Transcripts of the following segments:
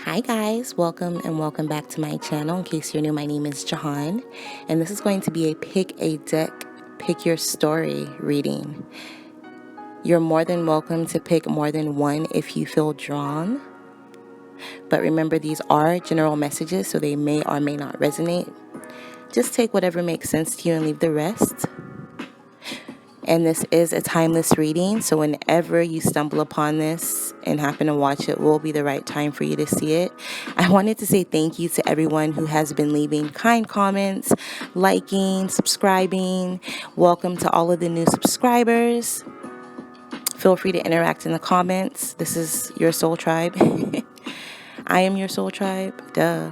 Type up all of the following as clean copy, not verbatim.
Hi guys, welcome and welcome back to my channel. In case you're new, my name is Jehan, and this is going to be a pick a deck, pick your story reading. You're more than welcome to pick more than one if you feel drawn. But remember, these are general messages, so they may or may not resonate. Just take whatever makes sense to you and leave the rest. And this is a timeless reading, so whenever you stumble upon this and happen to watch it, will be the right time for you to see it. I wanted to say thank you to everyone who has been leaving kind comments, liking, subscribing. Welcome to all of the new subscribers. Feel free to interact in the comments. This is your soul tribe. I am your soul tribe. Duh.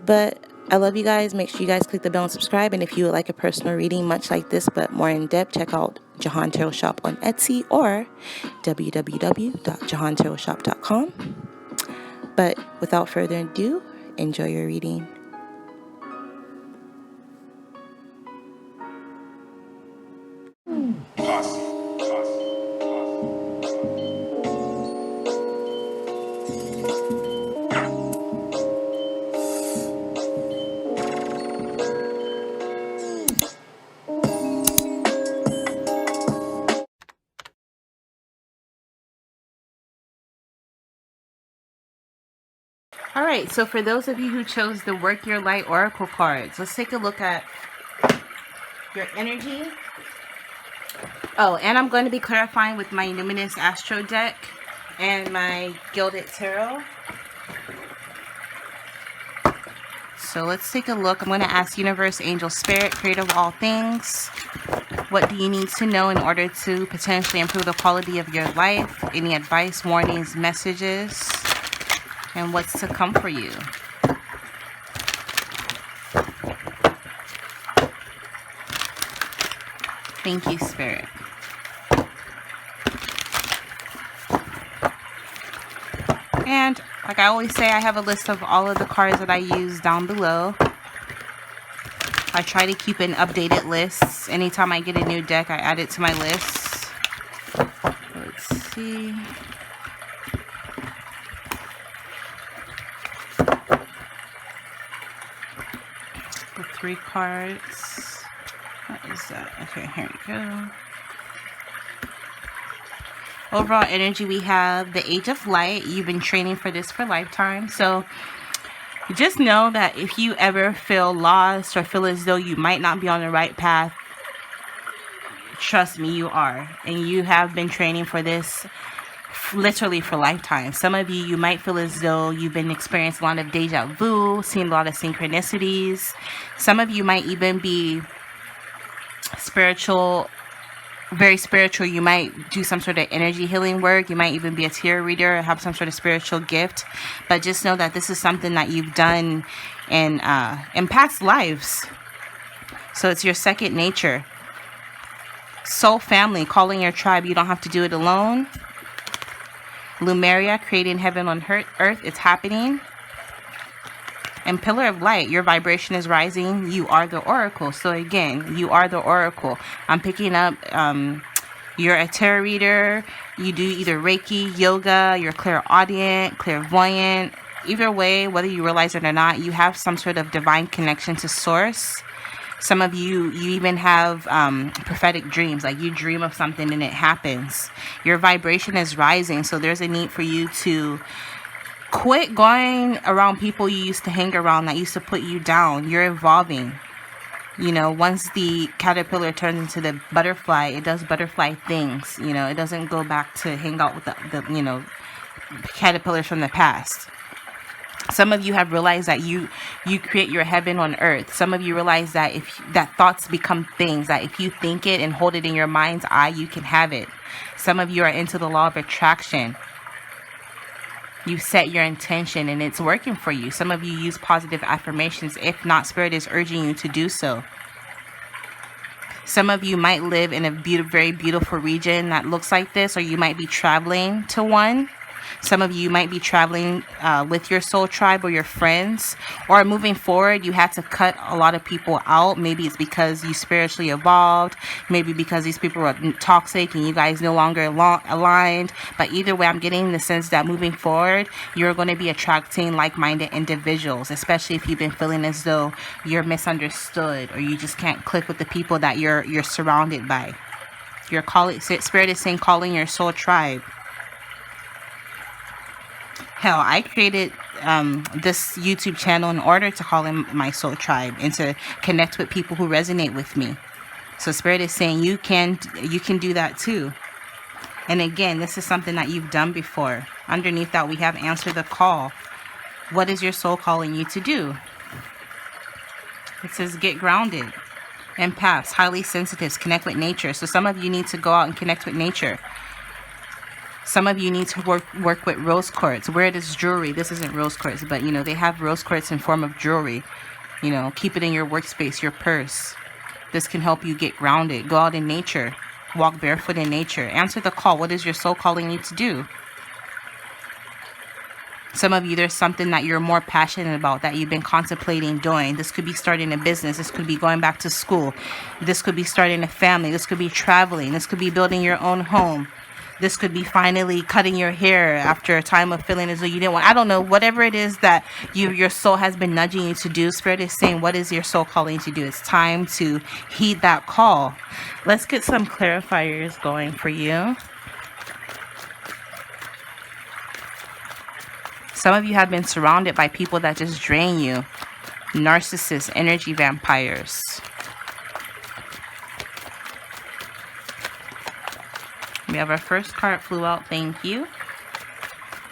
But I love you guys. Make sure you guys click the bell and subscribe. And if you would like a personal reading much like this but more in depth, check out Jehan Tarot Shop on Etsy or www.jehantarotshop.com. But without further ado, enjoy your reading. Alright, so for those of you who chose the Work Your Light Oracle cards, let's take a look at your energy. Oh, and I'm going to be clarifying with my Luminous Astro deck and my Gilded Tarot. So let's take a look. I'm going to ask Universe, Angel, Spirit, Creator of all things, what do you need to know in order to potentially improve the quality of your life? Any advice, warnings, messages, and what's to come for you? Thank you, Spirit. And like I always say, I have a list of all of the cards that I use down below. I try to keep an updated list. Anytime I get a new deck, I add it to my list. Let's see. The 3 cards. What is that? Okay, here we go. Overall energy, we have the Age of Light. You've been training for this for a lifetime. So just know that if you ever feel lost or feel as though you might not be on the right path, trust me, you are. And you have been training for this literally for lifetime. Some of you, you might feel as though you've been experiencing a lot of deja vu, seeing a lot of synchronicities. Some of you might even be spiritual, very spiritual. You might do some sort of energy healing work. You might even be a tarot reader or have some sort of spiritual gift. But just know that this is something that you've done in past lives. So it's your second nature. Soul family, calling your tribe. You don't have to do it alone. Lumeria, creating heaven on earth. It's happening. And Pillar of Light, your vibration is rising. You are the oracle. So again, you are the oracle. I'm picking up, you're a tarot reader. You do either Reiki, yoga, you're clairaudient, clairvoyant. Either way, whether you realize it or not, you have some sort of divine connection to source. Some of you, you even have prophetic dreams. Like you dream of something and it happens. Your vibration is rising. So there's a need for you to quit going around people you used to hang around that used to put you down. You're evolving. You know, once the caterpillar turns into the butterfly, it does butterfly things. You know, it doesn't go back to hang out with the you know, caterpillars from the past. Some of you have realized that you create your heaven on earth. Some of you realize that that thoughts become things, that if you think it and hold it in your mind's eye, you can have it. Some of you are into the law of attraction. You set your intention and it's working for you. Some of you use positive affirmations. If not, Spirit is urging you to do so. Some of you might live in a very beautiful region that looks like this, or you might be traveling to one. Some of you might be traveling with your soul tribe or your friends, or moving forward, you had to cut a lot of people out. Maybe it's because you spiritually evolved, maybe because these people were toxic and you guys no longer aligned. But either way, I'm getting the sense that moving forward, you're going to be attracting like-minded individuals, especially if you've been feeling as though you're misunderstood or you just can't click with the people that you're surrounded by. Your spirit is saying calling your soul tribe. Hell, I created this YouTube channel in order to call in my soul tribe and to connect with people who resonate with me. So spirit is saying you can do that too. And again, this is something that you've done before. Underneath that, we have answer the call. What is your soul calling you to do? It says get grounded. Empaths, highly sensitives, connect with nature. So some of you need to go out and connect with nature. Some of you need to work with rose quartz. Wear this jewelry. This isn't rose quartz, but you know, they have rose quartz in form of jewelry. You know, keep it in your workspace, your purse. This can help you get grounded. Go out in nature. Walk barefoot in nature. Answer the call. What is your soul calling you to do? Some of you, there's something that you're more passionate about that you've been contemplating doing. This could be starting a business. This could be going back to school. This could be starting a family. This could be traveling. This could be building your own home. This could be finally cutting your hair after a time of feeling as though you didn't want. I don't know. Whatever it is that your soul has been nudging you to do, spirit is saying, what is your soul calling you to do? It's time to heed that call. Let's get some clarifiers going for you. Some of you have been surrounded by people that just drain you. Narcissists, energy vampires. We have our first card flew out. Thank you.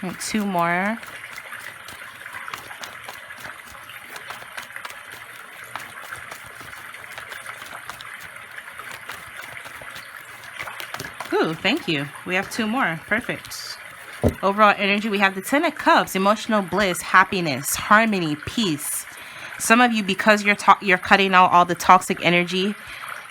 And two more. Ooh, thank you. We have two more. Perfect. Overall energy, we have the Ten of Cups, emotional bliss, happiness, harmony, peace. Some of you, because you're cutting out all the toxic energy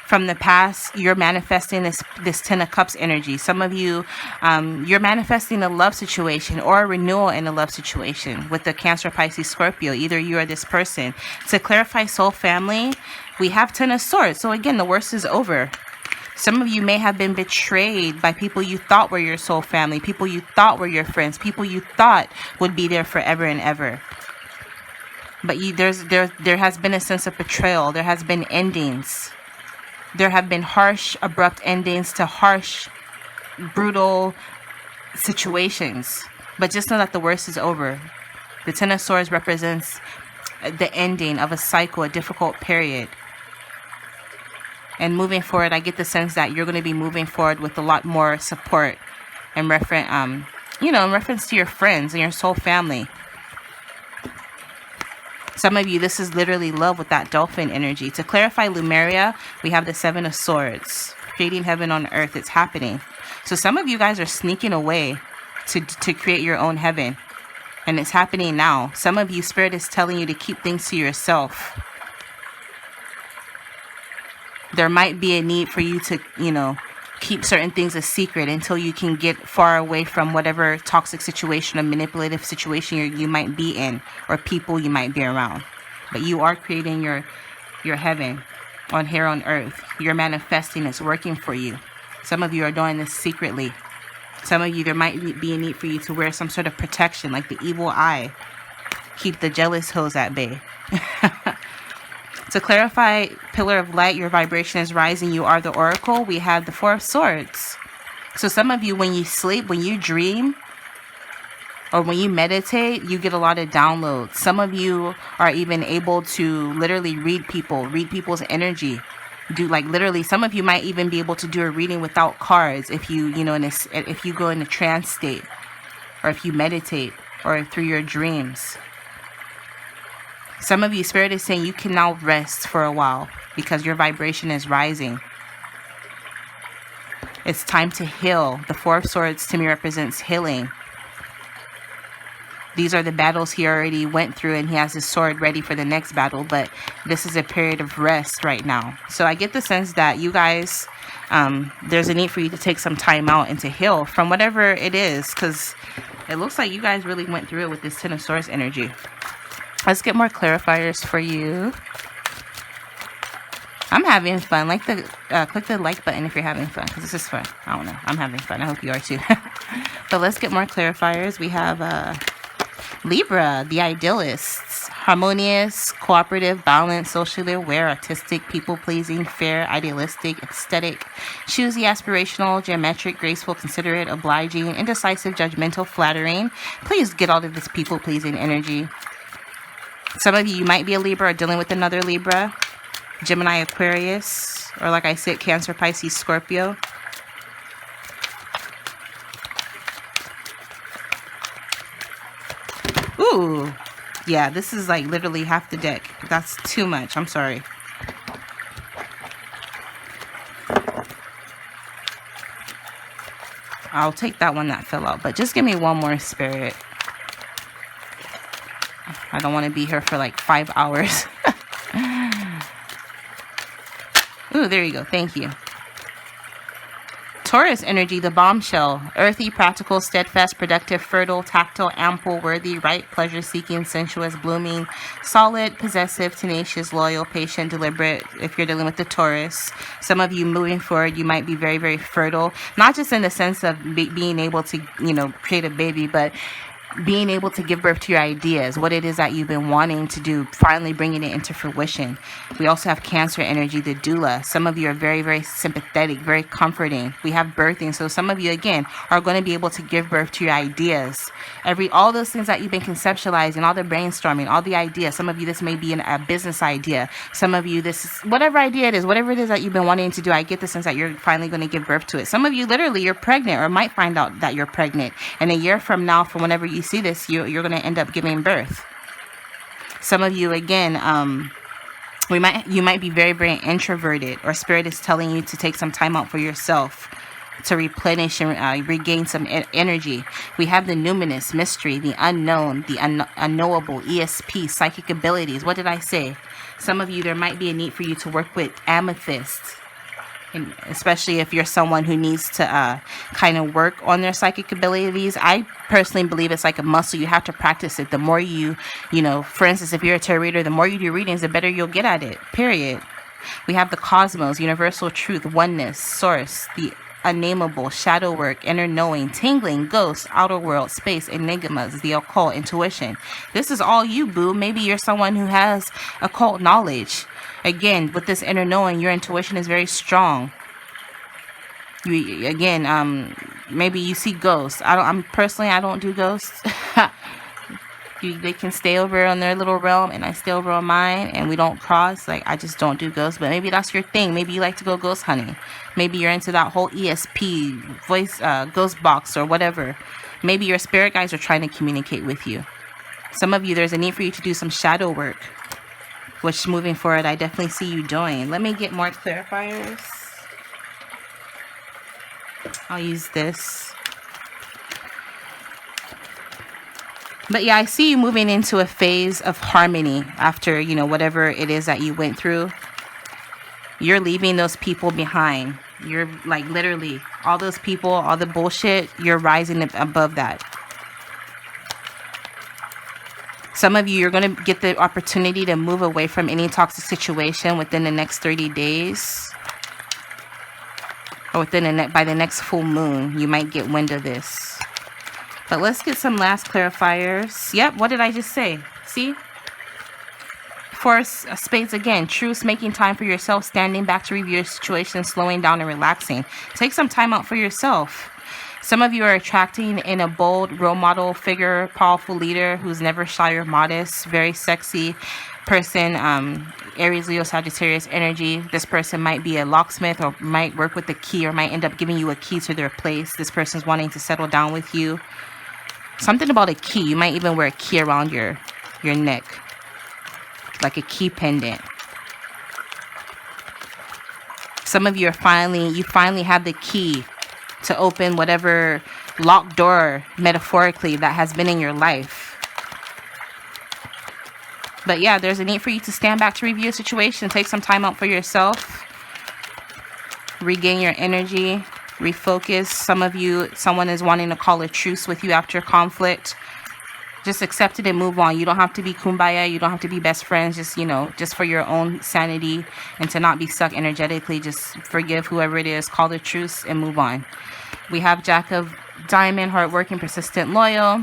from the past, you're manifesting this Ten of Cups energy. Some of you, you're manifesting a love situation or a renewal in a love situation with the Cancer, Pisces, Scorpio. Either you or this person. To clarify soul family, we have Ten of Swords. So again, the worst is over. Some of you may have been betrayed by people you thought were your soul family, people you thought were your friends, people you thought would be there forever and ever. But there has been a sense of betrayal. There has been endings. There have been harsh, abrupt endings to harsh, brutal situations. But just know that the worst is over. The Ten of Swords represents the ending of a cycle, a difficult period. And moving forward, I get the sense that you're going to be moving forward with a lot more support and in reference to your friends and your soul family. Some of you, this is literally love with that dolphin energy. To clarify Lemuria, we have the Seven of Swords. Creating heaven on earth. It's happening. So some of you guys are sneaking away to create your own heaven. And it's happening now. Some of you, spirit is telling you to keep things to yourself. There might be a need for you to, keep certain things a secret until you can get far away from whatever toxic situation or manipulative situation you might be in or people you might be around. But you are creating your heaven here on earth. You're manifesting. It's working for you. Some of you are doing this secretly. Some of you, there might be a need for you to wear some sort of protection like the evil eye. Keep the jealous hoes at bay. To clarify, pillar of light, your vibration is rising. You are the oracle. We have the Four of Swords. So some of you, when you sleep, when you dream, or when you meditate, you get a lot of downloads. Some of you are even able to literally read people's energy. Some of you might even be able to do a reading without cards if you, if you go in a trance state, or if you meditate, or through your dreams. Some of you, spirit is saying you can now rest for a while because your vibration is rising. It's time to heal. The Four of Swords to me represents healing. These are the battles he already went through, and he has his sword ready for the next battle. But this is a period of rest right now. So I get the sense that you guys, there's a need for you to take some time out and to heal from whatever it is. Because It looks like you guys really went through it with this Ten of Swords energy. Let's get more clarifiers for you. I'm having fun. Like the click the like button if you're having fun, because this is fun. I don't know. I'm having fun. I hope you are too. But let's get more clarifiers. We have Libra, the idealists. Harmonious, cooperative, balanced, socially aware, artistic, people-pleasing, fair, idealistic, aesthetic, choosy, aspirational, geometric, graceful, considerate, obliging, indecisive, judgmental, flattering. Please get all of this people-pleasing energy. Some of you might be a Libra or dealing with another Libra. Gemini, Aquarius, or like I said, Cancer, Pisces, Scorpio. Ooh, yeah, this is like literally half the deck. That's too much. I'm sorry. I'll take that one that fell out, but just give me one more, Spirit. I don't want to be here for like 5 hours. Ooh, there you go. Thank you. Taurus energy, the bombshell. Earthy, practical, steadfast, productive, fertile, tactile, ample, worthy, right, pleasure-seeking, sensuous, blooming, solid, possessive, tenacious, loyal, patient, deliberate. If you're dealing with the Taurus, some of you moving forward, you might be very, very fertile. Not just in the sense of being able to, create a baby, but being able to give birth to your ideas, what it is that you've been wanting to do, finally bringing it into fruition. We also have Cancer energy, the doula. Some of you are very, very sympathetic, very comforting. We have birthing. So some of you, again, are going to be able to give birth to your ideas. All those things that you've been conceptualizing, all the brainstorming, all the ideas. Some of you, this may be a business idea. Some of you, this is whatever idea it is, whatever it is that you've been wanting to do. I get the sense that you're finally going to give birth to it. Some of you, literally, you're pregnant or might find out that you're pregnant. And a year from now, from whenever you see this, you're going to end up giving birth. Some of you, again, you might be very, very introverted, or Spirit is telling you to take some time out for yourself to replenish and regain some energy. We have the numinous, mystery, the unknown, the unknowable, ESP, psychic abilities. What did I say? Some of you, there might be a need for you to work with amethyst. And especially if you're someone who needs to kind of work on their psychic abilities. I personally believe it's like a muscle. You have to practice it. The more for instance, if you're a tarot reader, the more you do readings, the better you'll get at it, period. We have the cosmos, universal truth, oneness, source, the unnameable, shadow work, inner knowing, tingling, ghosts, outer world, space, enigmas, the occult, intuition. This is all you, boo. Maybe you're someone who has occult knowledge. Again, with this inner knowing, your intuition is very strong. Maybe you see ghosts. I don't do ghosts. They can stay over on their little realm, and I stay over on mine, and we don't cross. Like, I just don't do ghosts. But maybe that's your thing. Maybe you like to go ghost hunting. Maybe you're into that whole ESP, voice, ghost box, or whatever. Maybe your spirit guides are trying to communicate with you. Some of you, there's a need for you to do some shadow work, which moving forward, I definitely see you doing. Let me get more clarifiers. I'll use this. But yeah, I see you moving into a phase of harmony after, whatever it is that you went through. You're leaving those people behind. You're like literally all those people, all the bullshit, you're rising above that. Some of you, you're going to get the opportunity to move away from any toxic situation within the next 30 days. Or by the next full moon, you might get wind of this. But let's get some last clarifiers. Yep, what did I just say? See? Four of Spades again. Truce, making time for yourself, standing back to review your situation, slowing down and relaxing. Take some time out for yourself. Some of you are attracting in a bold role model figure, powerful leader who's never shy or modest, very sexy person, Aries, Leo, Sagittarius energy. This person might be a locksmith or might work with the key or might end up giving you a key to their place. This person's wanting to settle down with you. Something about a key. You might even wear a key around your neck, like a key pendant. Some of you finally have the key to open whatever locked door, metaphorically, that has been in your life. But yeah, there's a need for you to stand back to review a situation. Take some time out for yourself. Regain your energy. refocus. Some of you, someone is wanting to call a truce with you after conflict. Just accept it and move on. You don't have to be kumbaya. You don't have to be best friends. Just, you know, just for your own sanity and to not be stuck energetically. Just forgive whoever it is. Call the truce and move on. We have Jack of Diamond, hardworking, persistent, loyal.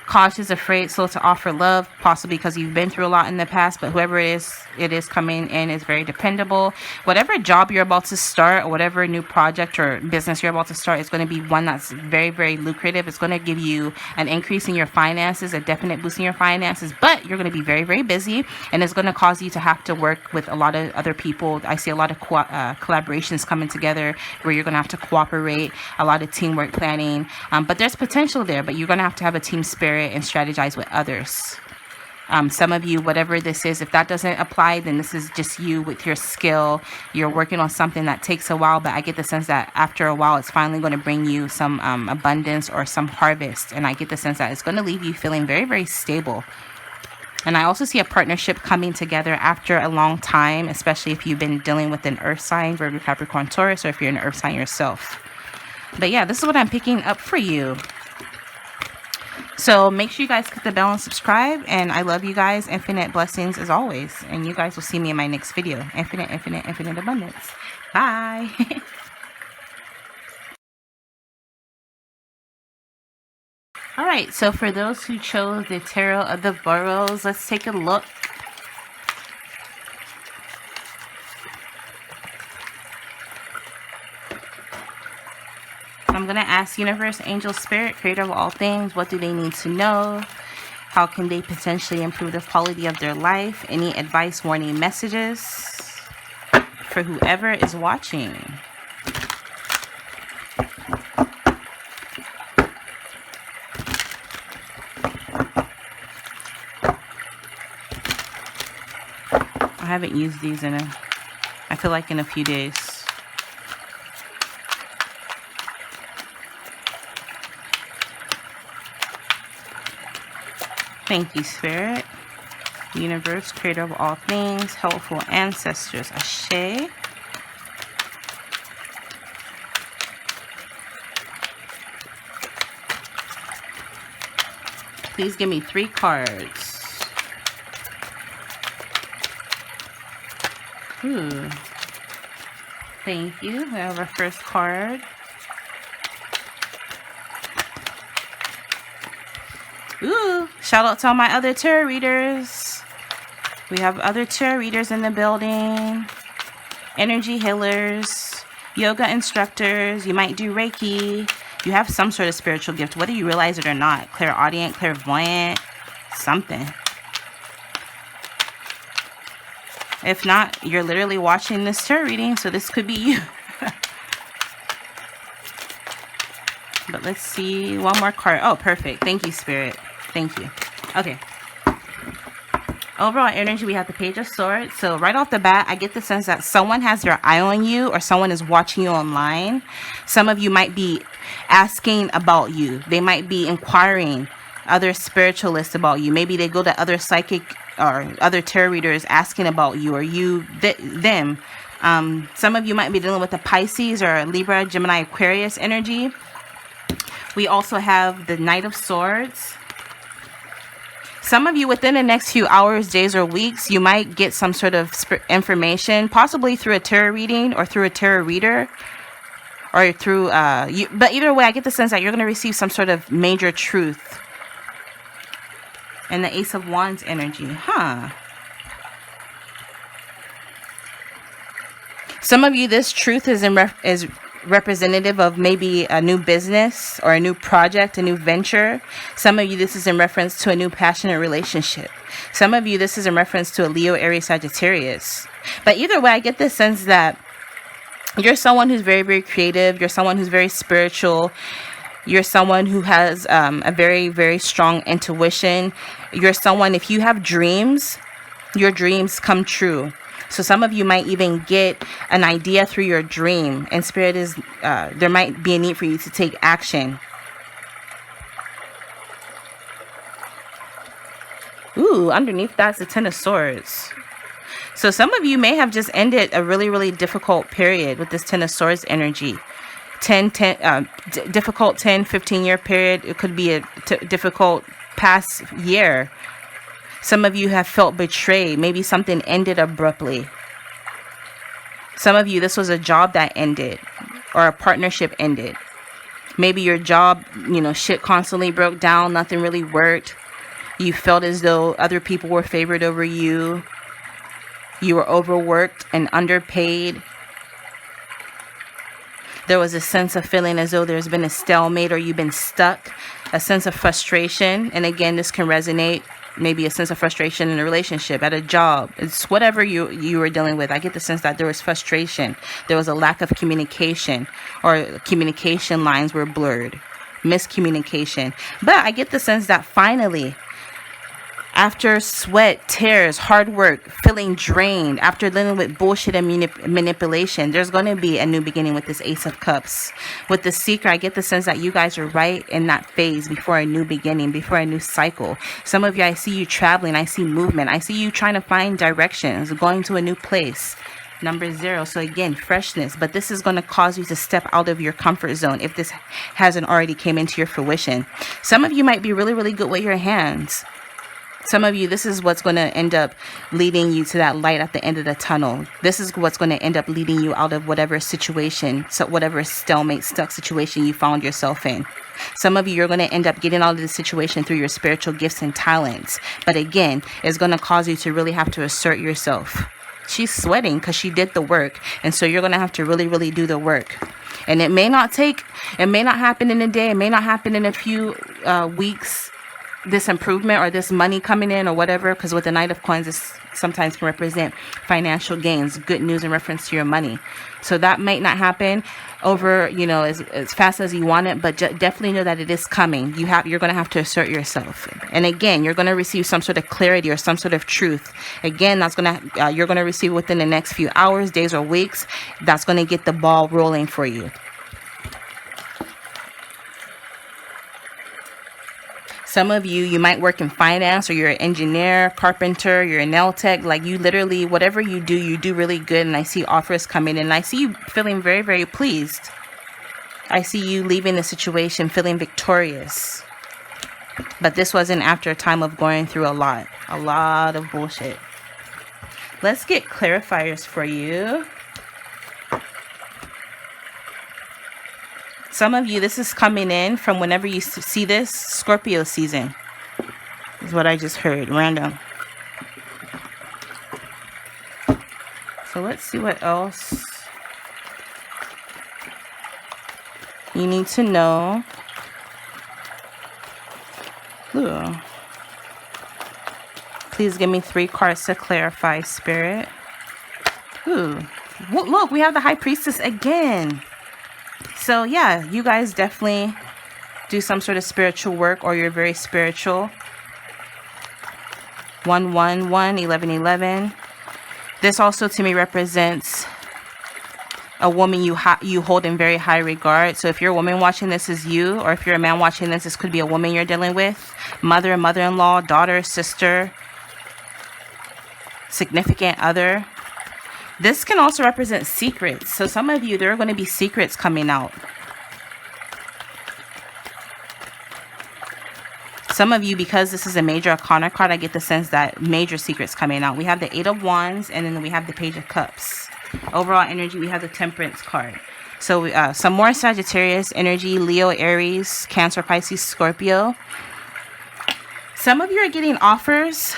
Cautious, afraid, slow to offer love, possibly because you've been through a lot in the past, but whoever it is coming in is very dependable. Whatever job you're about to start, or whatever new project or business you're about to start, is going to be one that's very, very lucrative. It's going to give you an increase in your finances, a definite boost in your finances, but you're going to be very, very busy, and it's going to cause you to have to work with a lot of other people. I see a lot of collaborations coming together where you're going to have to cooperate, a lot of teamwork planning, but there's potential there, but you're going to have a team spirit and strategize with others. Some of you, whatever this is, if that doesn't apply, then this is just you with your skill. You're working on something that takes a while, but I get the sense that after a while, it's finally going to bring you some abundance or some harvest. And I get the sense that it's going to leave you feeling very, very stable. And I also see a partnership coming together after a long time, especially if you've been dealing with an earth sign, Virgo, Capricorn, Taurus, or if you're an earth sign yourself. But yeah, this is what I'm picking up for you. So make sure you guys click the bell and subscribe. And I love you guys. Infinite blessings as always. And you guys will see me in my next video. Infinite, infinite, infinite abundance. Bye. All right. So for those who chose the Tarot of the Burrows, let's take a look. I'm going to ask Universe, Angel, Spirit, Creator of all things, what do they need to know? How can they potentially improve the quality of their life? Any advice, warning, messages for whoever is watching? I haven't used these I feel like in a few days. Thank you, Spirit, Universe, Creator of all things, helpful ancestors, Ashe. Please give me 3 cards. Ooh. Thank you. We have our first card. Ooh, shout out to all my other tarot readers. We have other tarot readers in the building. Energy healers, yoga instructors. You might do Reiki. You have some sort of spiritual gift, whether you realize it or not. Clairaudient, clairvoyant, something. If not, you're literally watching this tarot reading, so this could be you. But let's see, one more card. Oh, perfect. Thank you, Spirit. Thank you. Okay. Overall energy, we have the Page of Swords. So right off the bat, I get the sense that someone has their eye on you or someone is watching you online. Some of you might be asking about you. They might be inquiring other spiritualists about you. Maybe they go to other psychic or other tarot readers asking about you or you, them. Some of you might be dealing with a Pisces or a Libra, Gemini, Aquarius energy. We also have the Knight of Swords. Some of you within the next few hours, days, or weeks, you might get some sort of information, possibly through a tarot reading or through a tarot reader or through, but either way, I get the sense that you're going to receive some sort of major truth. And the Ace of Wands energy, Some of you, this truth is representative of maybe a new business or a new project, a new venture. Some of you, this is in reference to a new passionate relationship. Some of you, this is in reference to a Leo, Aries, Sagittarius. But either way, I get this sense that you're someone who's very, very creative. You're someone who's very spiritual. You're someone who has a very, very strong intuition. You're someone, if you have dreams, your dreams come true. So some of you might even get an idea through your dream, and Spirit is, there might be a need for you to take action. Ooh, underneath that's the Ten of Swords. So some of you may have just ended a really, really difficult period with this Ten of Swords energy. difficult 10-15 year period. It could be a difficult past year. Some of you have felt betrayed. Maybe something ended abruptly. Some of you, this was a job that ended, or a partnership ended. Maybe your job, shit constantly broke down. Nothing really worked. You felt as though other people were favored over you. You were overworked and underpaid. There was a sense of feeling as though there's been a stalemate, or you've been stuck. A sense of frustration. And again, this can resonate. Maybe a sense of frustration in a relationship, at a job. It's whatever you were dealing with. I get the sense that there was frustration. There was a lack of communication, or communication lines were blurred. Miscommunication. But I get the sense that finally, after sweat, tears, hard work, feeling drained, after dealing with bullshit and manipulation, there's going to be a new beginning with this Ace of Cups. With the Seeker, I get the sense that you guys are right in that phase before a new beginning, before a new cycle. Some of you, I see you traveling. I see movement. I see you trying to find directions, going to a new place. Number 0. So again, freshness. But this is going to cause you to step out of your comfort zone if this hasn't already came into your fruition. Some of you might be really, really good with your hands. Some of you, this is what's going to end up leading you to that light at the end of the tunnel. This is what's going to end up leading you out of whatever situation, so whatever stalemate, stuck situation you found yourself in. Some of you, you're going to end up getting out of this situation through your spiritual gifts and talents. But again, it's going to cause you to really have to assert yourself. She's sweating because she did the work. And so you're going to have to really, really do the work. And it may not happen in a day. It may not happen in a few weeks. This improvement or this money coming in or whatever, because with the Knight of Coins, this sometimes can represent financial gains, good news in reference to your money. So that might not happen over, as fast as you want it, but definitely know that it is coming. You're going to have to assert yourself. And again, you're going to receive some sort of clarity or some sort of truth. Again, you're going to receive within the next few hours, days, or weeks. That's going to get the ball rolling for you. Some of you might work in finance, or you're an engineer, carpenter, you're a nail tech. Like, you literally, whatever you do really good. And I see offers coming in. And I see you feeling very, very pleased. I see you leaving the situation feeling victorious. But this wasn't after a time of going through a lot of bullshit. Let's get clarifiers for you. Some of you, this is coming in from whenever you see this, Scorpio season. Is what I just heard, random. So let's see what else you need to know. Ooh. Please give me 3 cards to clarify, Spirit. Ooh. Look, we have the High Priestess again. So yeah, you guys definitely do some sort of spiritual work, or you're very spiritual. 111, 1111. This also to me represents a woman you hold in very high regard. So if you're a woman watching this, is you, or if you're a man watching this could be a woman you're dealing with. Mother, mother-in-law, daughter, sister, significant other. This can also represent secrets. So some of you, there are going to be secrets coming out. Some of you, because this is a major arcana card, I get the sense that major secrets coming out. We have the 8 of Wands, and then we have the Page of Cups. Overall energy, we have the Temperance card. So some more Sagittarius energy, Leo, Aries, Cancer, Pisces, Scorpio. Some of you are getting offers.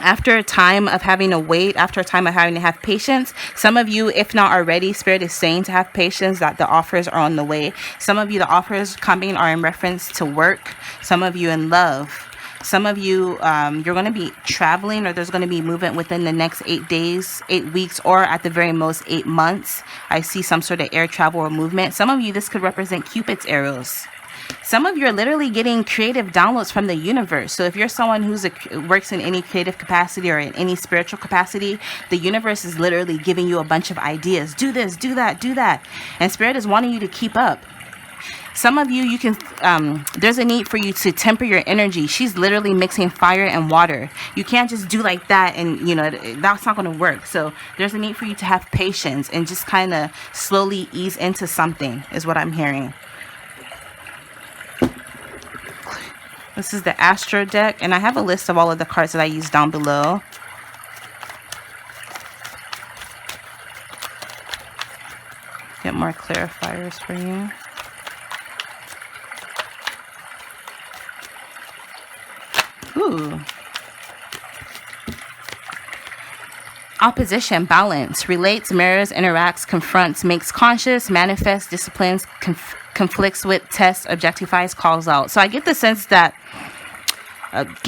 After a time of having to wait, after a time of having to have patience, some of you, if not already, Spirit is saying to have patience, that the offers are on the way. Some of you, the offers coming are in reference to work. Some of you in love. Some of you, you're going to be traveling, or there's going to be movement within the next 8 days, 8 weeks, or at the very most 8 months. I see some sort of air travel or movement. Some of you, this could represent Cupid's arrows. Some of you are literally getting creative downloads from the universe. So if you're someone who's works in any creative capacity or in any spiritual capacity, the universe is literally giving you a bunch of ideas. Do this, do that, do that. And Spirit is wanting you to keep up. Some of you, you can, there's a need for you to temper your energy. She's literally mixing fire and water. You can't just do like that and, you know, that's not going to work. So there's a need for you to have patience and just kind of slowly ease into something is what I'm hearing. This is the Astro deck, and I have a list of all of the cards that I use down below. Get more clarifiers for you. Ooh. Opposition, balance, relates, mirrors, interacts, confronts, makes conscious, manifests, disciplines, conflicts with, tests, objectifies, calls out. So I get the sense that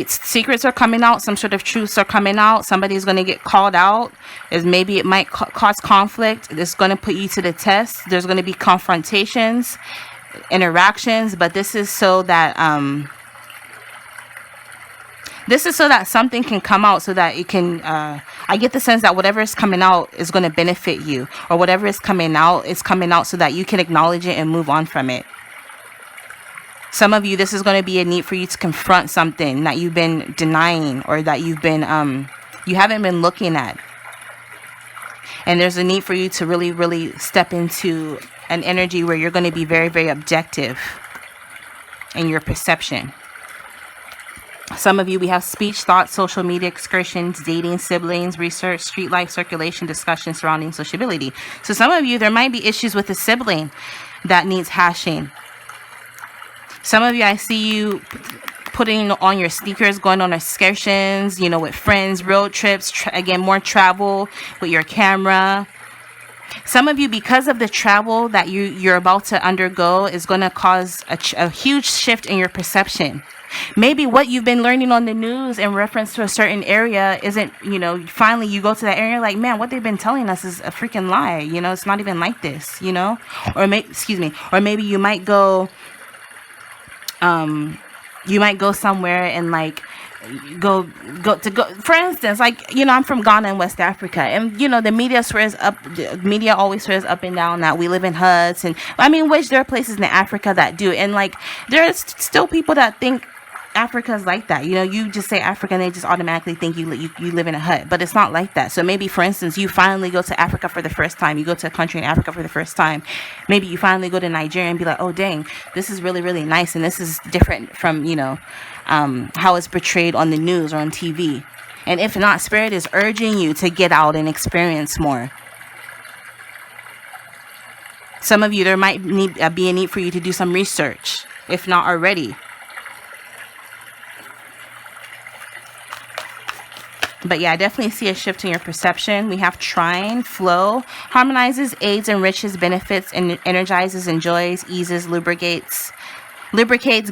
secrets are coming out, some sort of truths are coming out, somebody's going to get called out, is maybe it might cause conflict, it's going to put you to the test, there's going to be confrontations, interactions, but this is so that something can come out, so that it can, I get the sense that whatever is coming out is going to benefit you, or whatever is coming out so that you can acknowledge it and move on from it. Some of you, this is going to be a need for you to confront something that you've been denying, or that you've been, you haven't been looking at. And there's a need for you to really, really step into an energy where you're going to be very, very objective in your perception. Some of you, we have speech, thoughts, social media excursions, dating, siblings, research, street life, circulation, discussion surrounding sociability. So some of you, there might be issues with a sibling that needs hashing. Some of you, I see you putting on your sneakers, going on excursions, you know, with friends, road trips, again, more travel with your camera. Some of you, because of the travel that you're about to undergo, is going to cause a huge shift in your perception. Maybe what you've been learning on the news in reference to a certain area isn't, you know, finally you go to that area, like, man, what they've been telling us is a freaking lie. You know, it's not even like this, you know, or maybe you might go, somewhere and like go for instance, like, you know, I'm from Ghana in West Africa, and you know, the media always swears up and down that we live in huts, and I mean, which there are places in Africa that do, and like there's still people that think Africa's like that. You know, you just say Africa and they just automatically think you live in a hut, but it's not like that. So maybe, for instance, you finally go to Africa for the first time, you go to a country in Africa for the first time, maybe you finally go to Nigeria and be like, oh dang, this is really, really nice, and this is different from, you know, how it's portrayed on the news or on TV. And if not, Spirit is urging you to get out and experience more. Some of you, there might be a need for you to do some research, if not already. But yeah, I definitely see a shift in your perception. We have trine, flow, harmonizes, aids, enriches, benefits, and energizes, enjoys, eases, lubricates,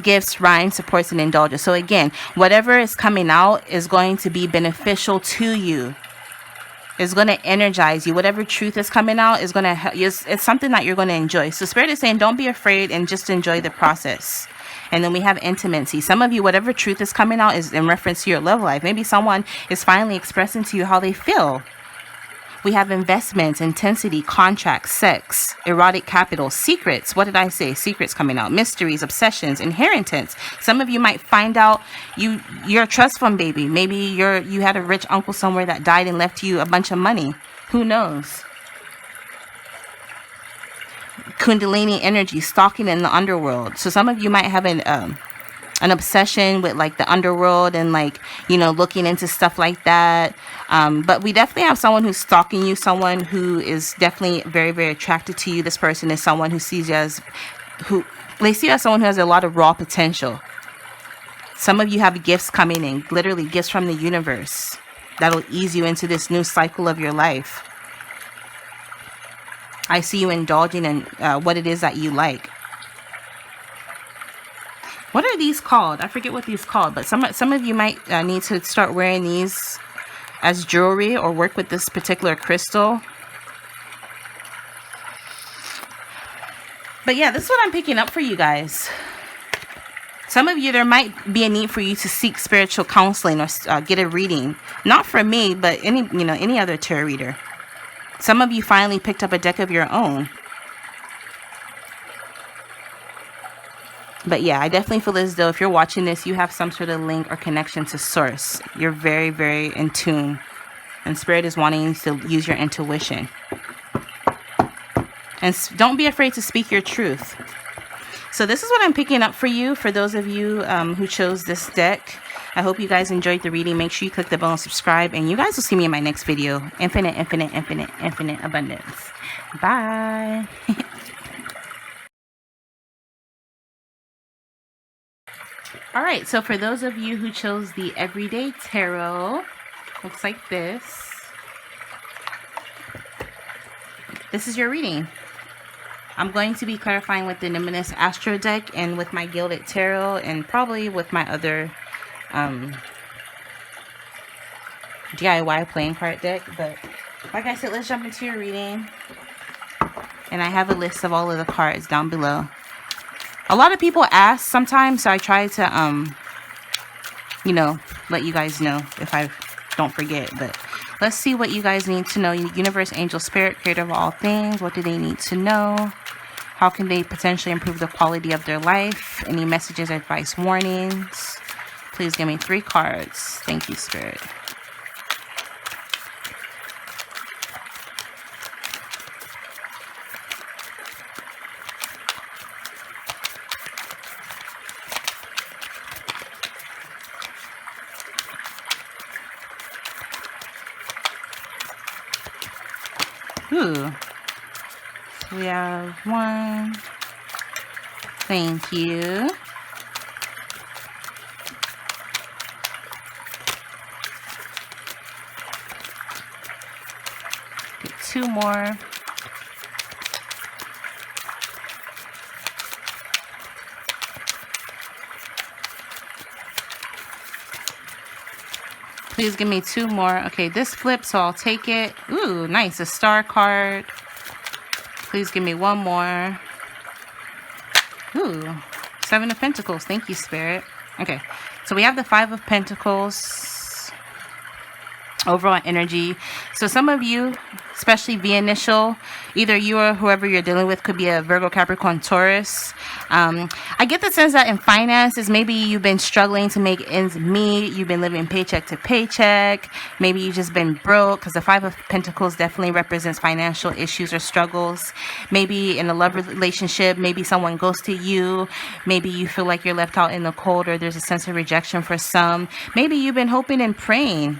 gifts, rhymes, supports, and indulges. So again, whatever is coming out is going to be beneficial to you. It's going to energize you. Whatever truth is coming out is going to help. It's something that you're going to enjoy. So Spirit is saying, don't be afraid and just enjoy the process. And then we have intimacy. Some of you, whatever truth is coming out is in reference to your love life. Maybe someone is finally expressing to you how they feel. We have investments, intensity, contracts, sex, erotic capital, secrets. What did I say? Secrets coming out. Mysteries, obsessions, inheritance. Some of you might find out you're a trust fund baby. Maybe you had a rich uncle somewhere that died and left you a bunch of money. Who knows? Kundalini energy, stalking in the underworld. So some of you might have an obsession with like the underworld and like, you know, looking into stuff like that. But we definitely have someone who's stalking you, someone who is definitely very, very attracted to you. This person is someone who sees you as someone who has a lot of raw potential. Some of you have gifts coming in, literally gifts from the universe that'll ease you into this new cycle of your life. I see you indulging in what it is that you like. What are these called? I forget what these called, but some of you might need to start wearing these as jewelry or work with this particular crystal. But yeah, this is what I'm picking up for you guys. Some of you, there might be a need for you to seek spiritual counseling or get a reading. Not from me, but any other tarot reader. Some of you finally picked up a deck of your own. But yeah, I definitely feel as though if you're watching this, you have some sort of link or connection to source. You're very, very in tune. And Spirit is wanting you to use your intuition. And don't be afraid to speak your truth. So this is what I'm picking up for you. For those of you who chose this deck, I hope you guys enjoyed the reading. Make sure you click the bell and subscribe. And you guys will see me in my next video. Infinite, infinite, infinite, infinite abundance. Bye. All right, so for those of you who chose the Everyday Tarot, looks like this. This is your reading. I'm going to be clarifying with the Numinous Astro deck and with my Gilded Tarot and probably with my other DIY playing card deck. But like I said, let's jump into your reading. And I have a list of all of the cards down below. A lot of people ask sometimes, so I try to, you know, let you guys know if I don't forget. But let's see what you guys need to know. Universe, angel, spirit, creator of all things. What do they need to know? How can they potentially improve the quality of their life? Any messages, advice, warnings? Please give me 3 cards. Thank you, Spirit. Ooh. So we have 1. Thank you. Get 2 more. Please give me 2 more. Okay, this flips, so I'll take it. Ooh, nice. A star card. Please give me 1 more. Ooh, 7 of Pentacles. Thank you, Spirit. Okay, so we have the 5 of Pentacles. Overall energy. So some of you, especially V initial, either you or whoever you're dealing with could be a Virgo, Capricorn, Taurus. I get the sense that in finances, maybe you've been struggling to make ends meet. You've been living paycheck to paycheck. Maybe you've just been broke, because the 5 of Pentacles definitely represents financial issues or struggles. Maybe in a love relationship, maybe someone ghosted you. Maybe you feel like you're left out in the cold, or there's a sense of rejection for some. Maybe you've been hoping and praying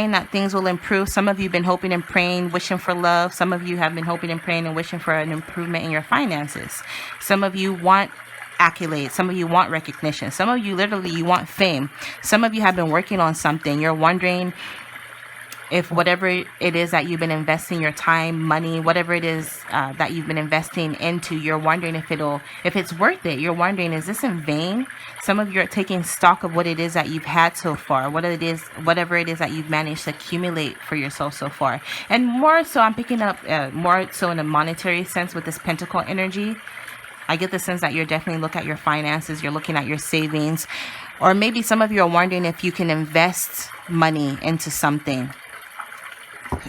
that things will improve. Some of you have been hoping and praying, wishing for love. Some of you have been hoping and praying and wishing for an improvement in your finances. Some of you want accolades. Some of you want recognition. Some of you literally, you want fame. Some of you have been working on something. You're wondering if whatever it is that you've been investing your time, money, whatever it is that you've been investing into, you're wondering if it's worth it. You're wondering, is this in vain? Some of you are taking stock of what it is that you've had so far, whatever it is that you've managed to accumulate for yourself so far. And more so, I'm picking up more so in a monetary sense with this Pentacle energy. I get the sense that you're definitely looking at your finances, you're looking at your savings, or maybe some of you are wondering if you can invest money into something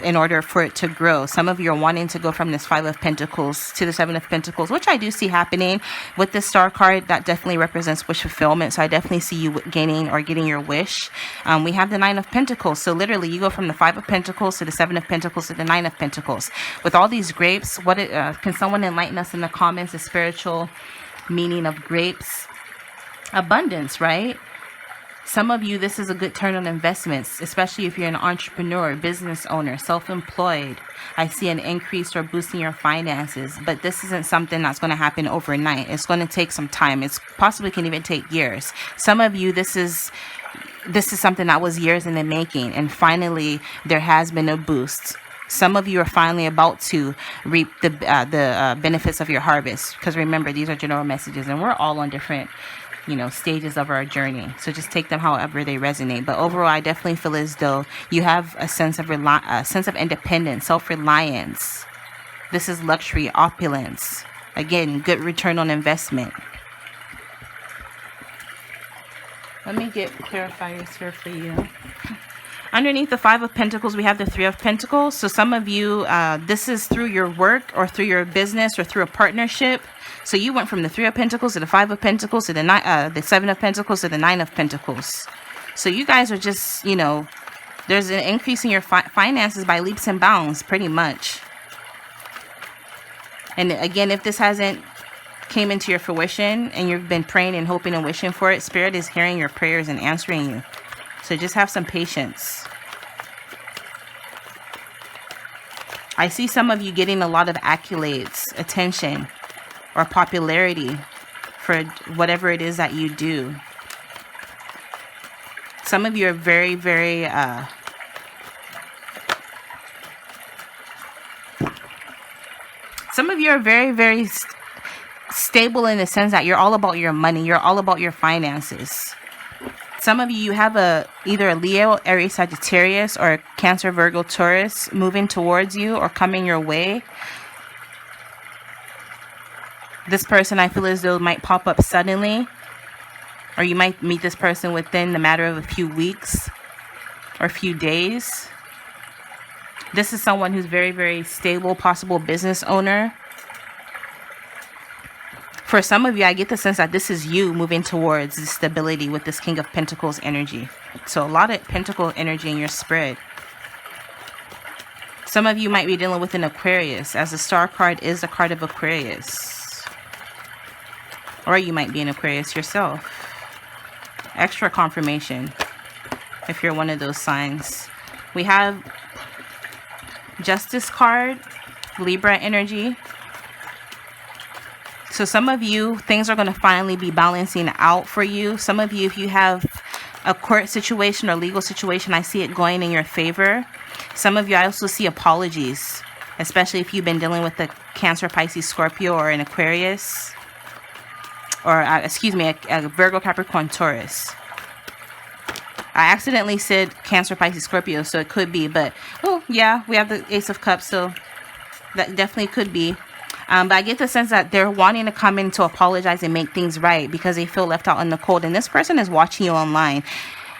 in order for it to grow. Some of you are wanting to go from this 5 of Pentacles to the 7 of Pentacles, which I do see happening. With this star card, that definitely represents wish fulfillment. So I definitely see you gaining or getting your wish. We have the 9 of Pentacles. So literally you go from the 5 of Pentacles to the 7 of Pentacles to the 9 of Pentacles. With all these grapes, can someone enlighten us in the comments the spiritual meaning of grapes? Abundance, right? Some of you, this is a good turn on investments, especially if you're an entrepreneur, business owner, self-employed. I see an increase or boosting your finances, but this isn't something that's going to happen overnight. It's going to take some time. It's possibly can even take years. Some of you, this is something that was years in the making, and finally there has been a boost. Some of you are finally about to reap the benefits of your harvest, because remember, these are general messages, and we're all on different stages of our journey. So just take them however they resonate. But overall, I definitely feel as though you have a sense of independence, self-reliance. This is luxury, opulence. Again, good return on investment. Let me get clarifiers here for you. Underneath the 5 of Pentacles, we have the 3 of Pentacles. So some of you, this is through your work or through your business or through a partnership. So you went from the 3 of Pentacles to the 5 of Pentacles to the 7 of Pentacles to the 9 of Pentacles. So you guys are just, you know, there's an increase in your finances by leaps and bounds, pretty much. And again, if this hasn't came into your fruition and you've been praying and hoping and wishing for it, Spirit is hearing your prayers and answering you. So just have some patience. I see some of you getting a lot of accolades, attention, or popularity for whatever it is that you do. Some of you are very, very stable in the sense that you're all about your money. You're all about your finances. Some of you have either a Leo, Aries, Sagittarius, or a Cancer, Virgo, Taurus moving towards you or coming your way. This person, I feel as though, might pop up suddenly, or you might meet this person within the matter of a few weeks or a few days. This is someone who's very, very stable, possible business owner. For some of you, I get the sense that this is you moving towards the stability with this King of Pentacles energy. So a lot of Pentacle energy in your spread. Some of you might be dealing with an Aquarius, as the Star card is a card of Aquarius. Or you might be an Aquarius yourself. Extra confirmation if you're one of those signs. We have Justice card, Libra energy. So some of you, things are going to finally be balancing out for you. Some of you, if you have a court situation or legal situation, I see it going in your favor. Some of you, I also see apologies, especially if you've been dealing with a Cancer, Pisces, Scorpio, or an Aquarius. Or, excuse me, a Virgo, Capricorn, Taurus. I accidentally said Cancer, Pisces, Scorpio, so it could be. But, oh, yeah, we have the Ace of Cups, so that definitely could be. But I get the sense that they're wanting to come in to apologize and make things right because they feel left out in the cold. And this person is watching you online.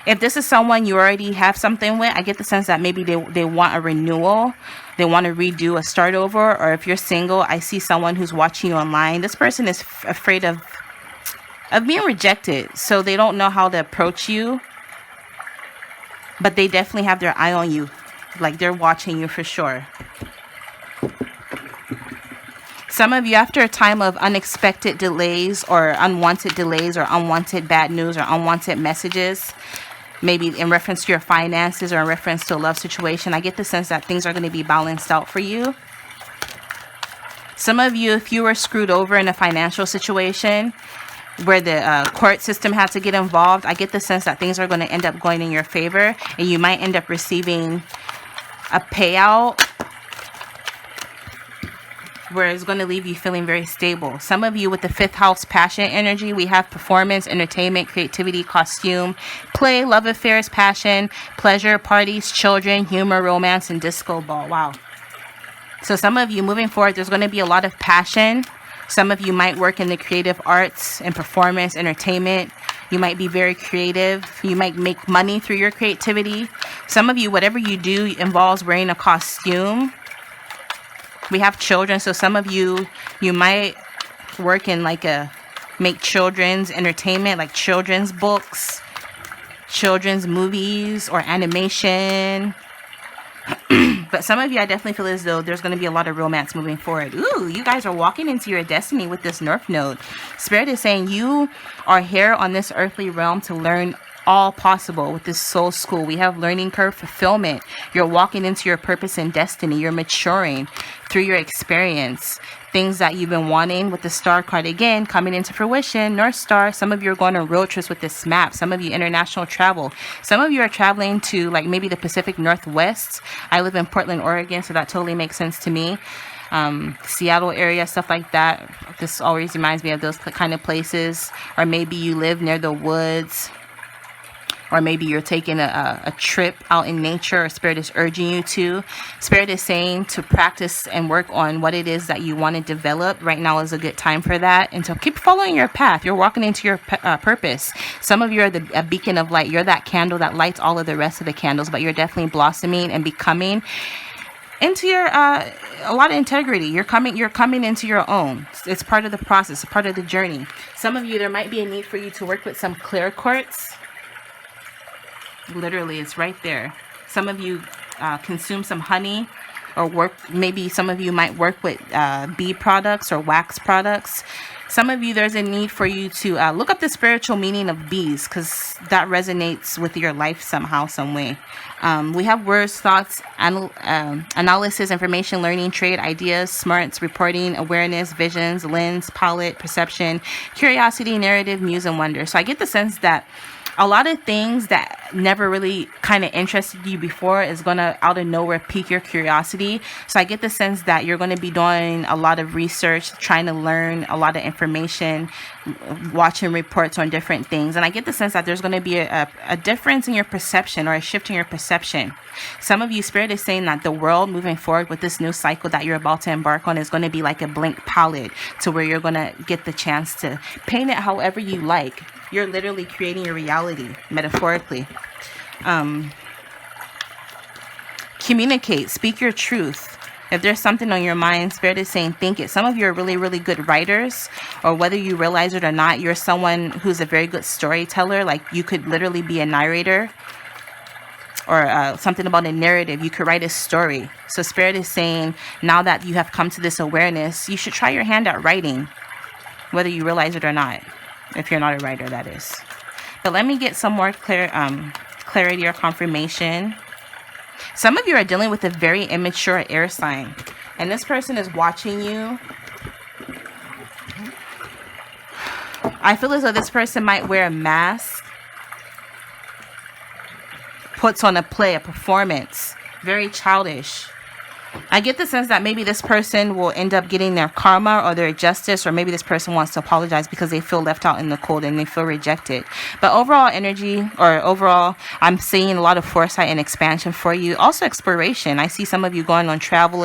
If this is someone you already have something with, I get the sense that maybe they want a renewal. They want to redo a start over. Or if you're single, I see someone who's watching you online. This person is afraid of being rejected. So they don't know how to approach you. But they definitely have their eye on you. Like they're watching you for sure. Some of you, after a time of unexpected delays or unwanted bad news or unwanted messages, maybe in reference to your finances or in reference to a love situation, I get the sense that things are going to be balanced out for you. Some of you, if you were screwed over in a financial situation where the court system had to get involved, I get the sense that things are going to end up going in your favor and you might end up receiving a payout where it's going to leave you feeling very stable. Some of you with the 5th house passion energy, we have performance, entertainment, creativity, costume, play, love affairs, passion, pleasure, parties, children, humor, romance, and disco ball. Wow. So some of you moving forward, there's going to be a lot of passion. Some of you might work in the creative arts and performance, entertainment. You might be very creative. You might make money through your creativity. Some of you, whatever you do involves wearing a costume. We have children, so some of you, you might work in make children's entertainment, like children's books, children's movies, or animation. But some of you, I definitely feel as though there's going to be a lot of romance moving forward. Ooh, you guys are walking into your destiny with this North Node. Spirit is saying you are here on this earthly realm to learn all possible with this soul school. We have learning curve fulfillment. You're walking into your purpose and destiny. You're maturing through your experience. Things that you've been wanting with the Star card, again, coming into fruition. North Star. Some of you are going on road trips with this map. Some of you international travel. Some of you are traveling to maybe the Pacific Northwest. I live in Portland, Oregon, so that totally makes sense to me. Seattle area, stuff like that. This always reminds me of those kind of places. Or maybe you live near the woods. Or maybe you're taking a trip out in nature, or Spirit is urging you to. Spirit is saying to practice and work on what it is that you want to develop. Right now is a good time for that. And so keep following your path. You're walking into your purpose. Some of you are a beacon of light. You're that candle that lights all of the rest of the candles, but you're definitely blossoming and becoming into your a lot of integrity. You're coming into your own. It's part of the process, a part of the journey. Some of you, there might be a need for you to work with some clear quartz. Literally, it's right there. Some of you consume some honey, or maybe some of you might work with bee products or wax products. Some of you, there's a need for you to look up the spiritual meaning of bees, because that resonates with your life somehow, some way. We have words, thoughts, analysis, information, learning, trade, ideas, smarts, reporting, awareness, visions, lens, palette, perception, curiosity, narrative, muse, and wonder. So I get the sense that a lot of things that never really kind of interested you before is going to out of nowhere pique your curiosity. So I get the sense that you're going to be doing a lot of research, trying to learn a lot of information, watching reports on different things. And I get the sense that there's going to be a difference in your perception, or a shift in your perception. Some of you, Spirit is saying that the world moving forward with this new cycle that you're about to embark on is going to be like a blank palette, to where you're going to get the chance to paint it however you like. You're literally creating your reality, metaphorically. Communicate, speak your truth. If there's something on your mind, Spirit is saying, think it. Some of you are really, really good writers, or whether you realize it or not, you're someone who's a very good storyteller. Like, you could literally be a narrator, or something about a narrative. You could write a story. So Spirit is saying, now that you have come to this awareness, you should try your hand at writing, whether you realize it or not. If you're not a writer, that is. But let me get some more clarity or confirmation. Some of you are dealing with a very immature air sign, and this person is watching you. I feel as though this person might wear a mask, puts on a play, a performance, very childish. I get the sense that maybe this person will end up getting their karma or their justice, or maybe this person wants to apologize because they feel left out in the cold and they feel rejected. But overall energy, or overall, I'm seeing a lot of foresight and expansion for you. Also exploration. I see some of you going on travel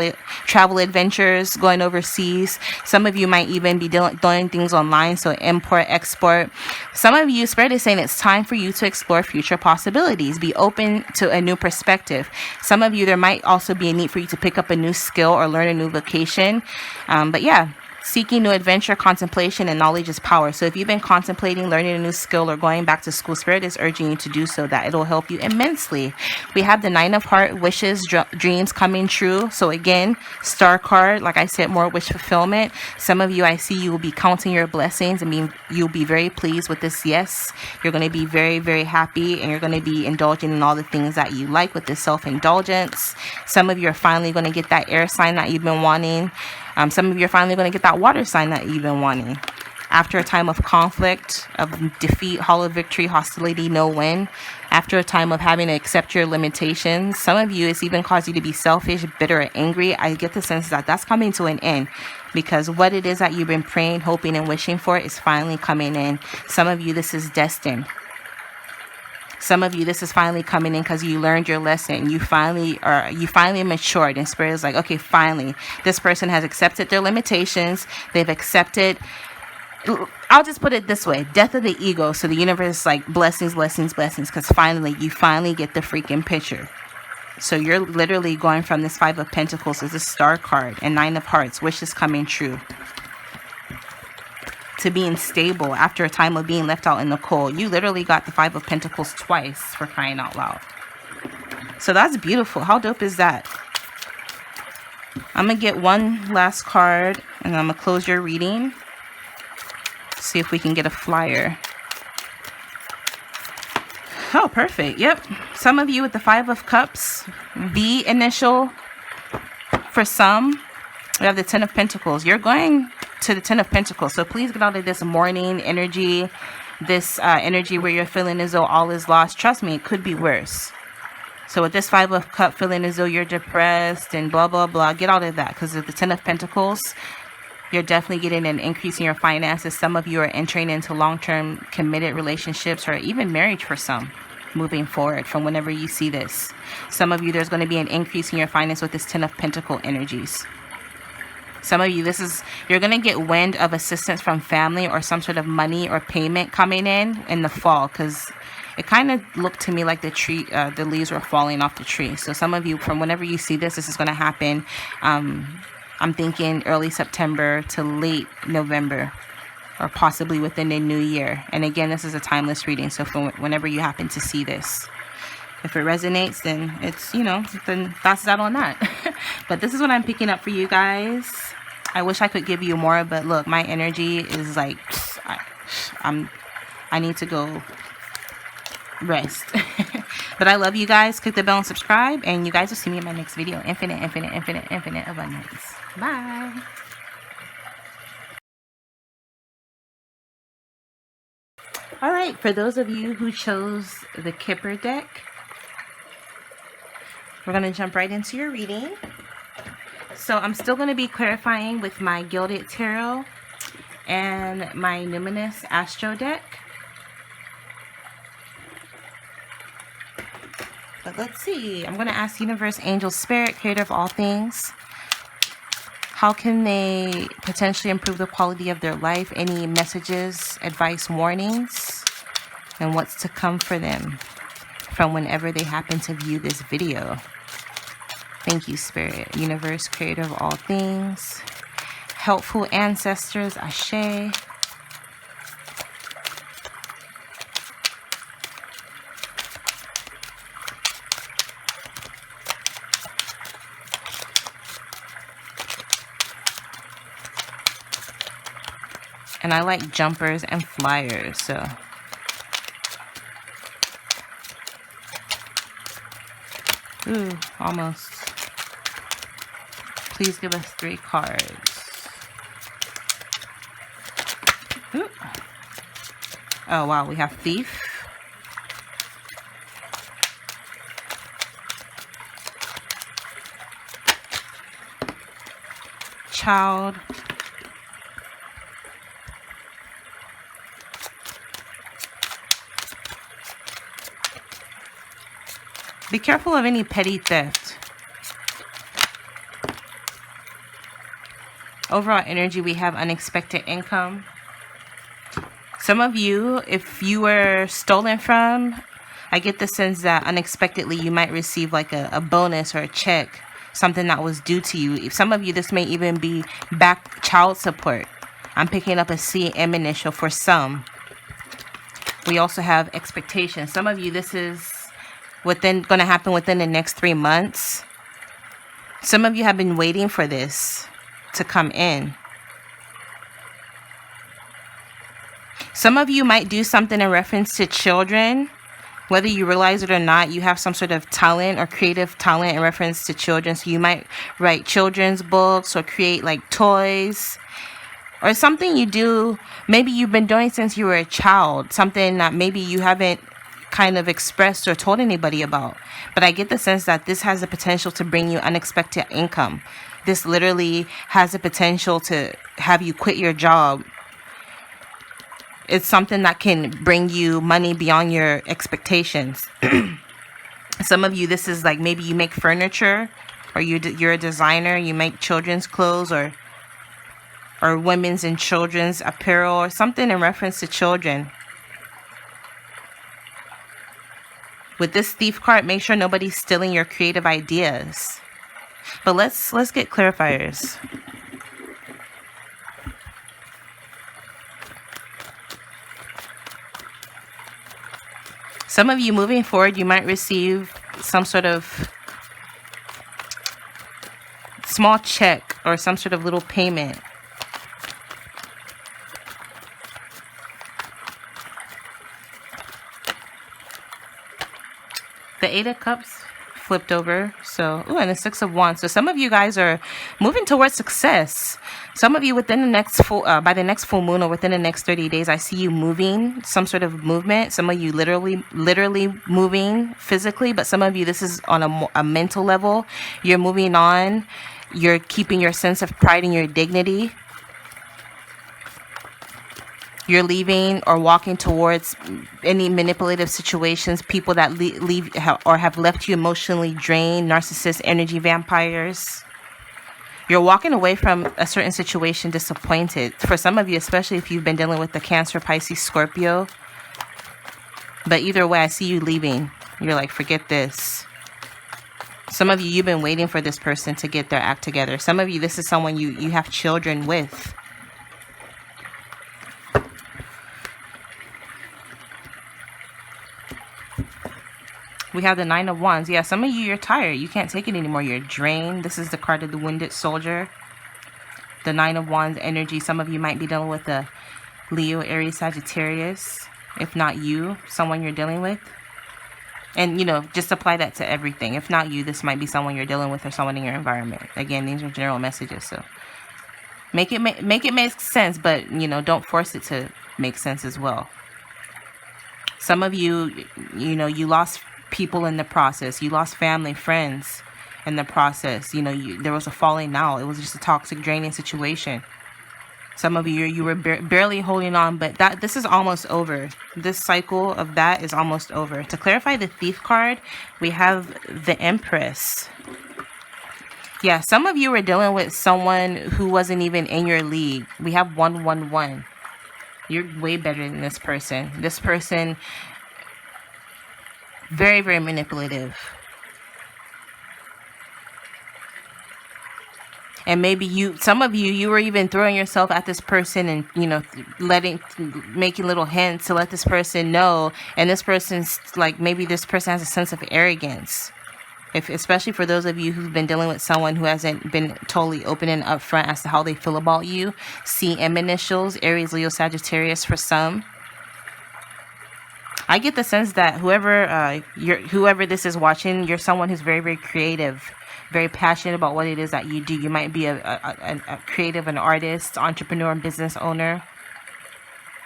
adventures, going overseas. Some of you might even be doing things online, so import, export. Some of you, Spirit is saying it's time for you to explore future possibilities. Be open to a new perspective. Some of you, there might also be a need for you to pick up a new skill or learn a new vocation. But yeah, seeking new adventure, contemplation, and knowledge is power. So if you've been contemplating learning a new skill or going back to school, Spirit is urging you to do so, that it'll help you immensely. We have the 9 of Hearts, wishes, dreams coming true. So again, star card, like I said, more wish fulfillment. Some of you, I see you will be counting your blessings. I mean, you'll be very pleased with this. Yes, you're going to be very, very happy, and you're going to be indulging in all the things that you like with this self-indulgence. Some of you are finally going to get that air sign that you've been wanting. Some of you are finally going to get that water sign that you've been wanting. After a time of conflict, of defeat, hollow victory, hostility, no win. After a time of having to accept your limitations. Some of you, it's even caused you to be selfish, bitter, or angry. I get the sense that that's coming to an end, because what it is that you've been praying, hoping, and wishing for is finally coming in. Some of you, this is destined. Some of you, this is finally coming in because you learned your lesson. You finally matured, and Spirit is like, okay, finally, this person has accepted their limitations. They've accepted, I'll just put it this way, death of the ego. So the universe is like, blessings, blessings, blessings, because finally, you finally get the freaking picture. So you're literally going from this 5 of Pentacles as a star card, and 9 of Hearts, wishes coming true, to being stable after a time of being left out in the cold. You literally got the 5 of Pentacles twice, for crying out loud. So that's beautiful. How dope is that? I'm going to get one last card, and I'm going to close your reading. See if we can get a flyer. Oh, perfect. Yep. Some of you with the 5 of Cups, V initial. For some, we have the 10 of Pentacles. You're going to the 10 of Pentacles. So please get out of this mourning energy, this energy where you're feeling as though all is lost. Trust me, it could be worse. So with this 5 of Cups, feeling as though you're depressed and blah, blah, blah, get out of that. Because with the 10 of Pentacles, you're definitely getting an increase in your finances. Some of you are entering into long-term committed relationships, or even marriage for some, moving forward from whenever you see this. Some of you, there's going to be an increase in your finance with this 10 of Pentacles energies. Some of you, you're going to get wind of assistance from family, or some sort of money or payment coming in the fall, because it kind of looked to me like the leaves were falling off the tree. So some of you, from whenever you see this is going to happen. I'm thinking early September to late November, or possibly within the new year. And again, this is a timeless reading. So for whenever you happen to see this, if it resonates, then it's, then that's that on that. But this is what I'm picking up for you guys. I wish I could give you more, but look, my energy is like, I need to go rest. But I love you guys. Click the bell and subscribe, and you guys will see me in my next video. Infinite, infinite, infinite, infinite abundance. Bye. All right, for those of you who chose the Kipper deck, we're going to jump right into your reading. So I'm still going to be clarifying with my Gilded Tarot and my Numinous Astro deck. But let's see. I'm going to ask Universe, Angel, Spirit, Creator of all things, how can they potentially improve the quality of their life? Any messages, advice, warnings, and what's to come for them from whenever they happen to view this video. Thank you, Spirit. Universe, Creator of all things, helpful ancestors, Ashe. And I like jumpers and flyers, so. Ooh, almost. Please give us 3 cards. Ooh. Oh, wow, we have Thief. Child. Be careful of any petty theft. Overall energy, we have unexpected income. Some of you, if you were stolen from, I get the sense that unexpectedly you might receive like a bonus or a check, something that was due to you. If some of you, this may even be back child support. I'm picking up a CM initial for some. We also have expectations. Some of you, this is going to happen within the next 3 months. Some of you have been waiting for this to come in. Some of you might do something in reference to children. Whether you realize it or not, you have some sort of talent or creative talent in reference to children. So you might write children's books or create like toys or something you do. Maybe you've been doing since you were a child, something that maybe you haven't kind of expressed or told anybody about. But I get the sense that this has the potential to bring you unexpected income. This literally has the potential to have you quit your job. It's something that can bring you money beyond your expectations. Some of you, this is like maybe you make furniture, or you're a designer, you make children's clothes or women's and children's apparel or something in reference to children. With this Thief card, make sure nobody's stealing your creative ideas. But let's get clarifiers. Some of you moving forward, you might receive some sort of small check or some sort of little payment. The 8 of Cups flipped over. So, and the 6 of Wands. So some of you guys are moving towards success. Some of you within the next by the next full moon or within the next 30 days, I see you moving, some sort of movement. Some of you literally moving physically, but some of you, this is on a mental level. You're moving on. You're keeping your sense of pride and your dignity. You're leaving or walking towards any manipulative situations, people that leave or have left you emotionally drained, narcissists, energy vampires. You're walking away from a certain situation disappointed. For some of you, especially if you've been dealing with the Cancer, Pisces, Scorpio, But either way, I see you leaving. You're like, forget this. Some of you, you've been waiting for this person to get their act together. Some of you, this is someone you have children with. We have the Nine of Wands. Yeah, some of you, you're tired. You can't take it anymore. You're drained. This is the card of the Wounded Soldier. The Nine of Wands energy. Some of you might be dealing with a Leo, Aries, Sagittarius. If not you, someone you're dealing with. And, you know, just apply that to everything. If not you, this might be someone you're dealing with or someone in your environment. Again, these are general messages. So make it make sense, but, you know, don't force it to make sense as well. Some of you, you know, you lost people in the process. You lost family, friends in the process. You know, there was a falling out. It was just a toxic, draining situation. Some of you were barely holding on, but this is almost over. This cycle of that is almost over. To clarify the Thief card, we have the Empress. Yeah, some of you were dealing with someone who wasn't even in your league. We have 111. You're way better than this person. This person, very, very manipulative. And maybe some of you were even throwing yourself at this person and, you know, making little hints to let this person know. And this person's like, maybe this person has a sense of arrogance. Especially for those of you who've been dealing with someone who hasn't been totally open and upfront as to how they feel about you. CM initials, Aries, Leo, Sagittarius for some. I get the sense that whoever this is watching, you're someone who's very, very creative. Very passionate about what it is that you do. You might be a creative, an artist, entrepreneur, business owner.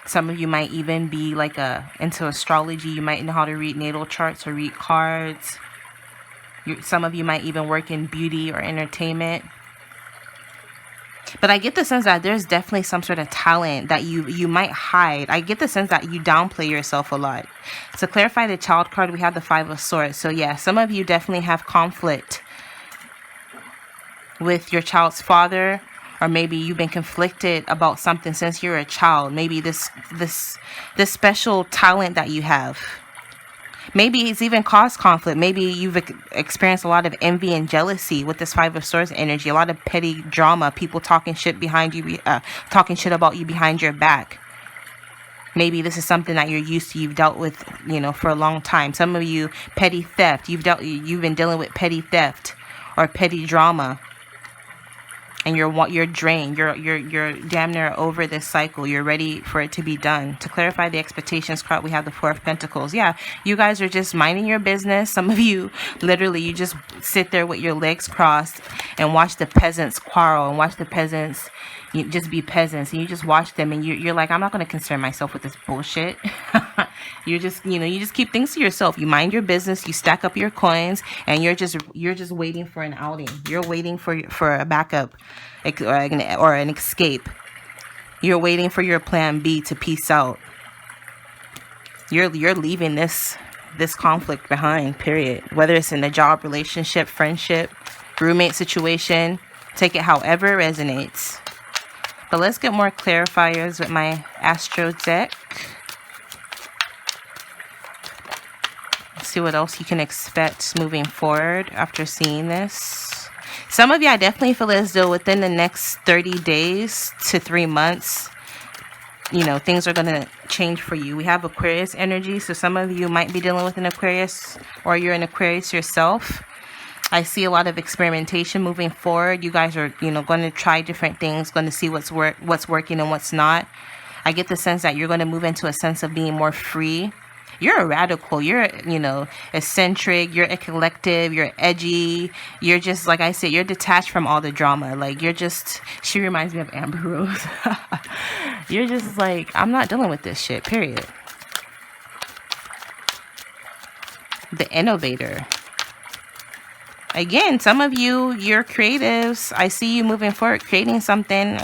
Some of you might even be like into astrology. You might know how to read natal charts or read cards. Some of you might even work in beauty or entertainment. But I get the sense that there's definitely some sort of talent that you might hide. I get the sense that you downplay yourself a lot. To clarify the Child card, we have the Five of Swords. So yeah, some of you definitely have conflict with your child's father, or maybe you've been conflicted about something since you're a child. Maybe this special talent that you have, maybe it's even caused conflict. Maybe you've experienced a lot of envy and jealousy with this Five of Swords energy, a lot of petty drama, people talking shit behind you, talking shit about you behind your back. Maybe this is something that you're used to, you've dealt with, you know, for a long time. Some of you, petty theft, you've been dealing with petty theft or petty drama. And you're drained. You're damn near over this cycle. You're ready for it to be done. To clarify the expectations card, we have the Four of Pentacles. Yeah, you guys are just minding your business. Some of you, literally, you just sit there with your legs crossed and watch the peasants quarrel and watch the peasants just be peasants. And you just watch them and you're like, I'm not going to concern myself with this bullshit. You just keep things to yourself. You mind your business. You stack up your coins and you're just waiting for an outing. You're waiting for a backup or an escape. You're waiting for your plan B to peace out. You're leaving this conflict behind, period. Whether it's in a job, relationship, friendship, roommate situation, take it however it resonates. But let's get more clarifiers with my Astro deck. See what else you can expect moving forward after seeing this. Some of you, I definitely feel as though within the next 30 days to 3 months, you know, things are going to change for you. We have Aquarius energy. So some of you might be dealing with an Aquarius, or you're an Aquarius yourself. I see a lot of experimentation moving forward. You guys are, you know, going to try different things, going to see what's working and what's not. I get the sense that you're going to move into a sense of being more free. You're a radical. You're, you know, eccentric. You're eclectic. You're edgy. You're just, like I said, you're detached from all the drama. Like, you're just, she reminds me of Amber Rose. You're just like, I'm not dealing with this shit, period. The Innovator. Again, some of you, you're creatives. I see you moving forward, creating something,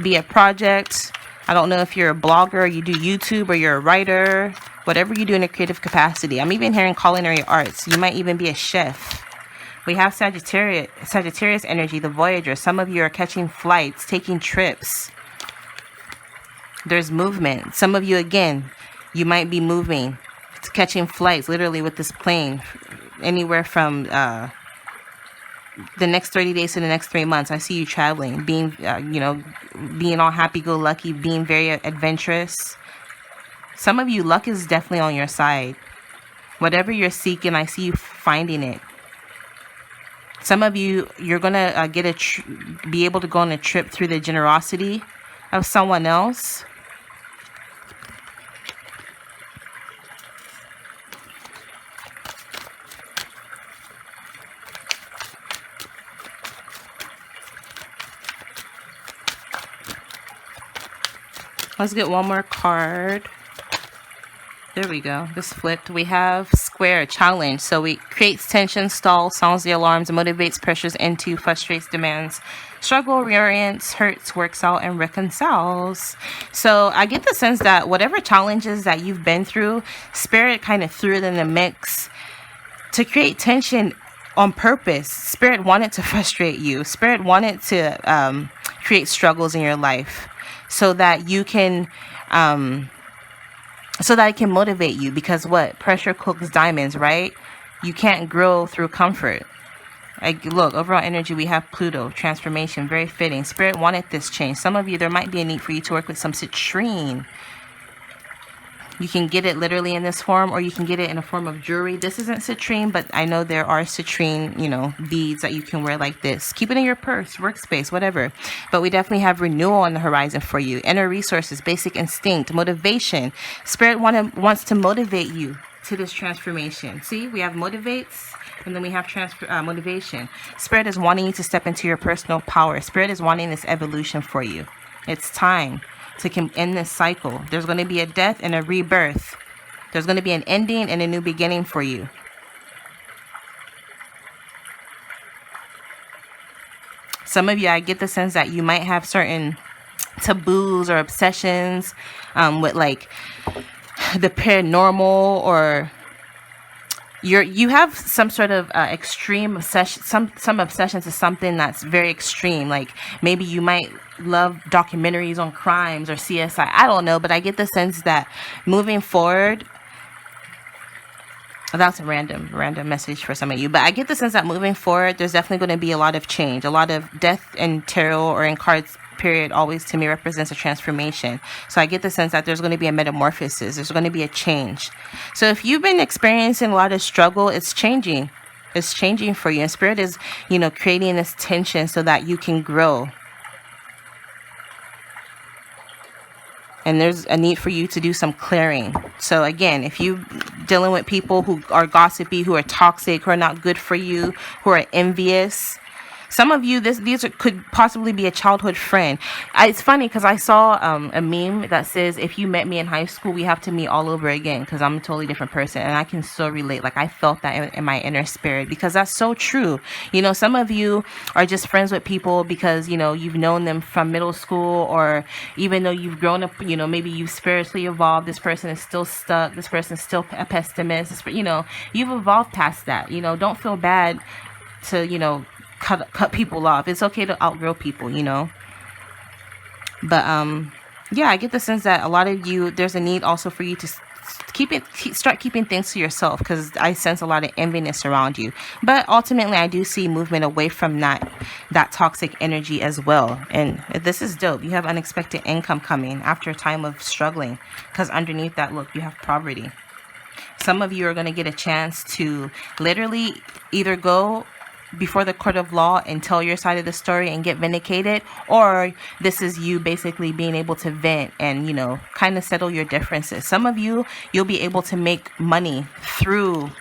be a project. I don't know if you're a blogger, you do YouTube, or you're a writer, whatever you do in a creative capacity. I'm even hearing culinary arts. You might even be a chef. We have Sagittarius energy, the Voyager. Some of you are catching flights, taking trips. There's movement. Some of you, again, you might be moving. catching flights literally with this plane, anywhere from the next 30 days to the next 3 months. I see you traveling, being being all happy-go-lucky, being very adventurous. Some of you, luck is definitely on your side. Whatever you're seeking, I see you finding it. Some of you, you're gonna be able to go on a trip through the generosity of someone else. Let's get one more card. There we go. This flipped. We have square, challenge. So it creates tension, stalls, sounds the alarms, motivates, pressures into, frustrates, demands, struggle, reorients, hurts, works out, and reconciles. So I get the sense that whatever challenges that you've been through, Spirit kind of threw it in the mix to create tension on purpose. Spirit wanted to frustrate you. Spirit wanted to create struggles in your life so that you can so that it can motivate you, because what? Pressure cooks diamonds, right? You can't grow through comfort. Like, look, overall energy, we have Pluto, transformation, very fitting. Spirit wanted this change. Some of you, there might be a need for you to work with some citrine. You can get it literally in this form, or you can get it in a form of jewelry. This isn't citrine, but I know there are citrine, beads that you can wear like this. Keep it in your purse, workspace, whatever. But we definitely have renewal on the horizon for you. Inner resources, basic instinct, motivation. Spirit wants to motivate you to this transformation. See, we have motivates, and then we have motivation. Spirit is wanting you to step into your personal power. Spirit is wanting this evolution for you. It's time to end this cycle. There's going to be a death and a rebirth. There's going to be an ending and a new beginning for you. Some of you, I get the sense that you might have certain taboos or obsessions with like the paranormal, or you have some sort of extreme obsession, some obsession to something that's very extreme. Like maybe you might love documentaries on crimes or CSI. I don't know, but I get the sense that moving forward, that's a random message for some of you, but I get the sense that moving forward, there's definitely going to be a lot of change, a lot of death and tarot, or in cards period, always to me represents a transformation. So I get the sense that there's going to be a metamorphosis. There's going to be a change. So if you've been experiencing a lot of struggle, it's changing. It's changing for you. And Spirit is, creating this tension so that you can grow. And there's a need for you to do some clearing. So again, if you're dealing with people who are gossipy, who are toxic, who are not good for you, who are envious, some of you, could possibly be a childhood friend. It's funny because I saw a meme that says, if you met me in high school, we have to meet all over again, because I'm a totally different person. And I can so relate. Like, I felt that in my inner spirit, because that's so true. Some of you are just friends with people because, you've known them from middle school, or even though you've grown up, maybe you've spiritually evolved. This person is still stuck. This person is still a pessimist. You've evolved past that. Don't feel bad to, cut people off. It's okay to outgrow people, but yeah, I get the sense that a lot of you, there's a need also for you to start keeping things to yourself, because I sense a lot of enviness around you. But ultimately, I do see movement away from that toxic energy as well. And this is dope. You have unexpected income coming after a time of struggling, because underneath that, look, you have poverty. Some of you are going to get a chance to literally either go before the court of law and tell your side of the story and get vindicated, or this is you basically being able to vent and kind of settle your differences. Some of you, you'll be able to make money through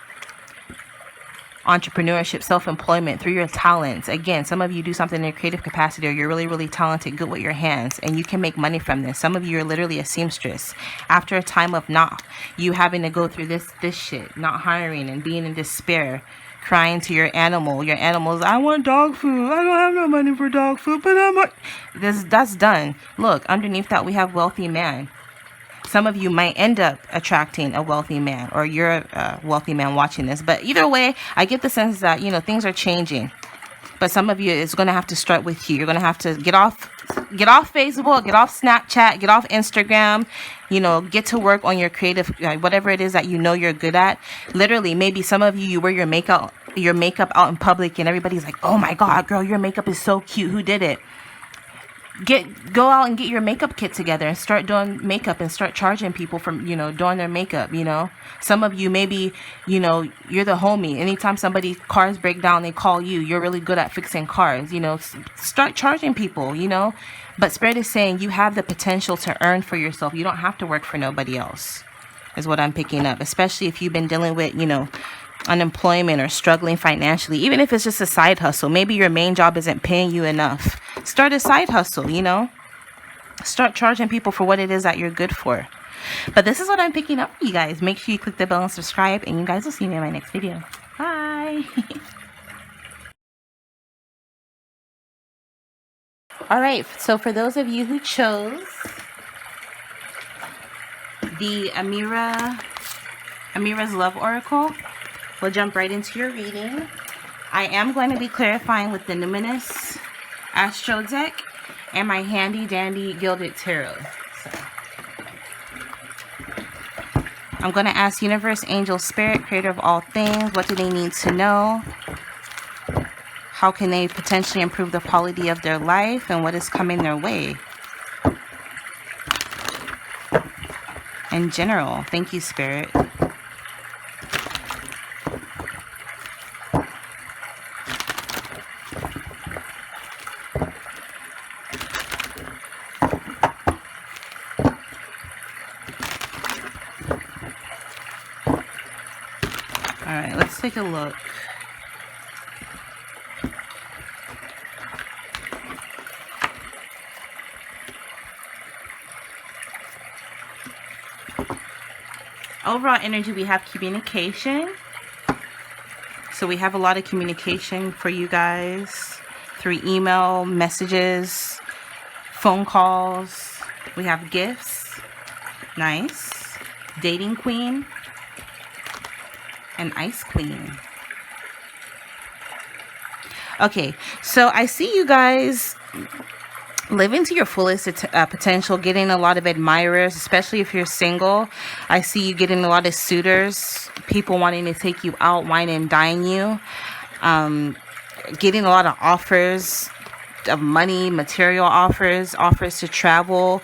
entrepreneurship, self-employment, through your talents. Again, some of you do something in a creative capacity, or you're really, really talented, good with your hands, and you can make money from this. Some of you are literally a seamstress. After a time of not you having to go through this shit, not hiring and being in despair, crying to your animals, I want dog food, I don't have no money for dog food, but that's done. Look, underneath that, we have wealthy man. Some of you might end up attracting a wealthy man, or you're a wealthy man watching this. But either way, I get the sense that, things are changing. But some of you, it's going to have to start with you. You're going to have to get off Facebook, get off Snapchat, get off Instagram, You know, get to work on your creative, like, whatever it is that you know you're good at. Literally, maybe some of you wear your makeup out in public and everybody's like, oh my God, girl, your makeup is so cute. Who did it? Go out and get your makeup kit together and start doing makeup and start charging people from, you know, doing their makeup. You know, some of you, maybe, you know, you're the homie. Anytime somebody's cars break down, they call you. You're really good at fixing cars. You know, start charging people, you know. But Spirit is saying you have the potential to earn for yourself. You don't have to work for nobody else, is what I'm picking up. Especially if you've been dealing with, you know, unemployment or struggling financially, even if it's just a side hustle. Maybe your main job isn't paying you enough. Start a side hustle, you know. Start charging people for what it is that you're good for. But this is what I'm picking up for you guys. Make sure you click the bell and subscribe, and you guys will see me in my next video. Bye. All right, so for those of you who chose the Amira's Love Oracle, we'll jump right into your reading. I am going to be clarifying with the Numinous Astro deck and my handy dandy Gilded Tarot. So I'm going to ask Universe, Angel, Spirit, Creator of all things, what do they need to know? How can they potentially improve the quality of their life, and what is coming their way? In general, thank you, Spirit. Alright, let's take a look. Overall energy, we have communication. So we have a lot of communication for you guys through email, messages, phone calls. We have gifts. Nice. Dating Queen and Ice Queen. Okay, so I see you guys living to your fullest potential, getting a lot of admirers, especially if you're single. I see you getting a lot of suitors, people wanting to take you out, wine and dine you, getting a lot of offers of money, material offers, offers to travel.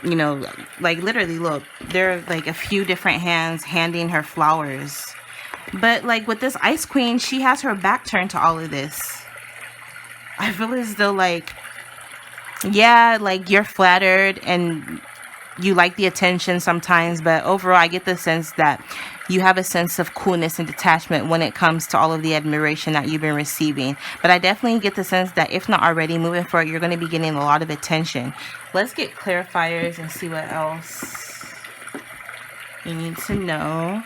You know, like literally, look, there are like a few different hands handing her flowers. But like with this Ice Queen, she has her back turned to all of this. I feel as though, like, yeah, like you're flattered and you like the attention sometimes, but overall I get the sense that you have a sense of coolness and detachment when it comes to all of the admiration that you've been receiving. But I definitely get the sense that if not already, moving forward, you're going to be getting a lot of attention. Let's get clarifiers and see what else you need to know.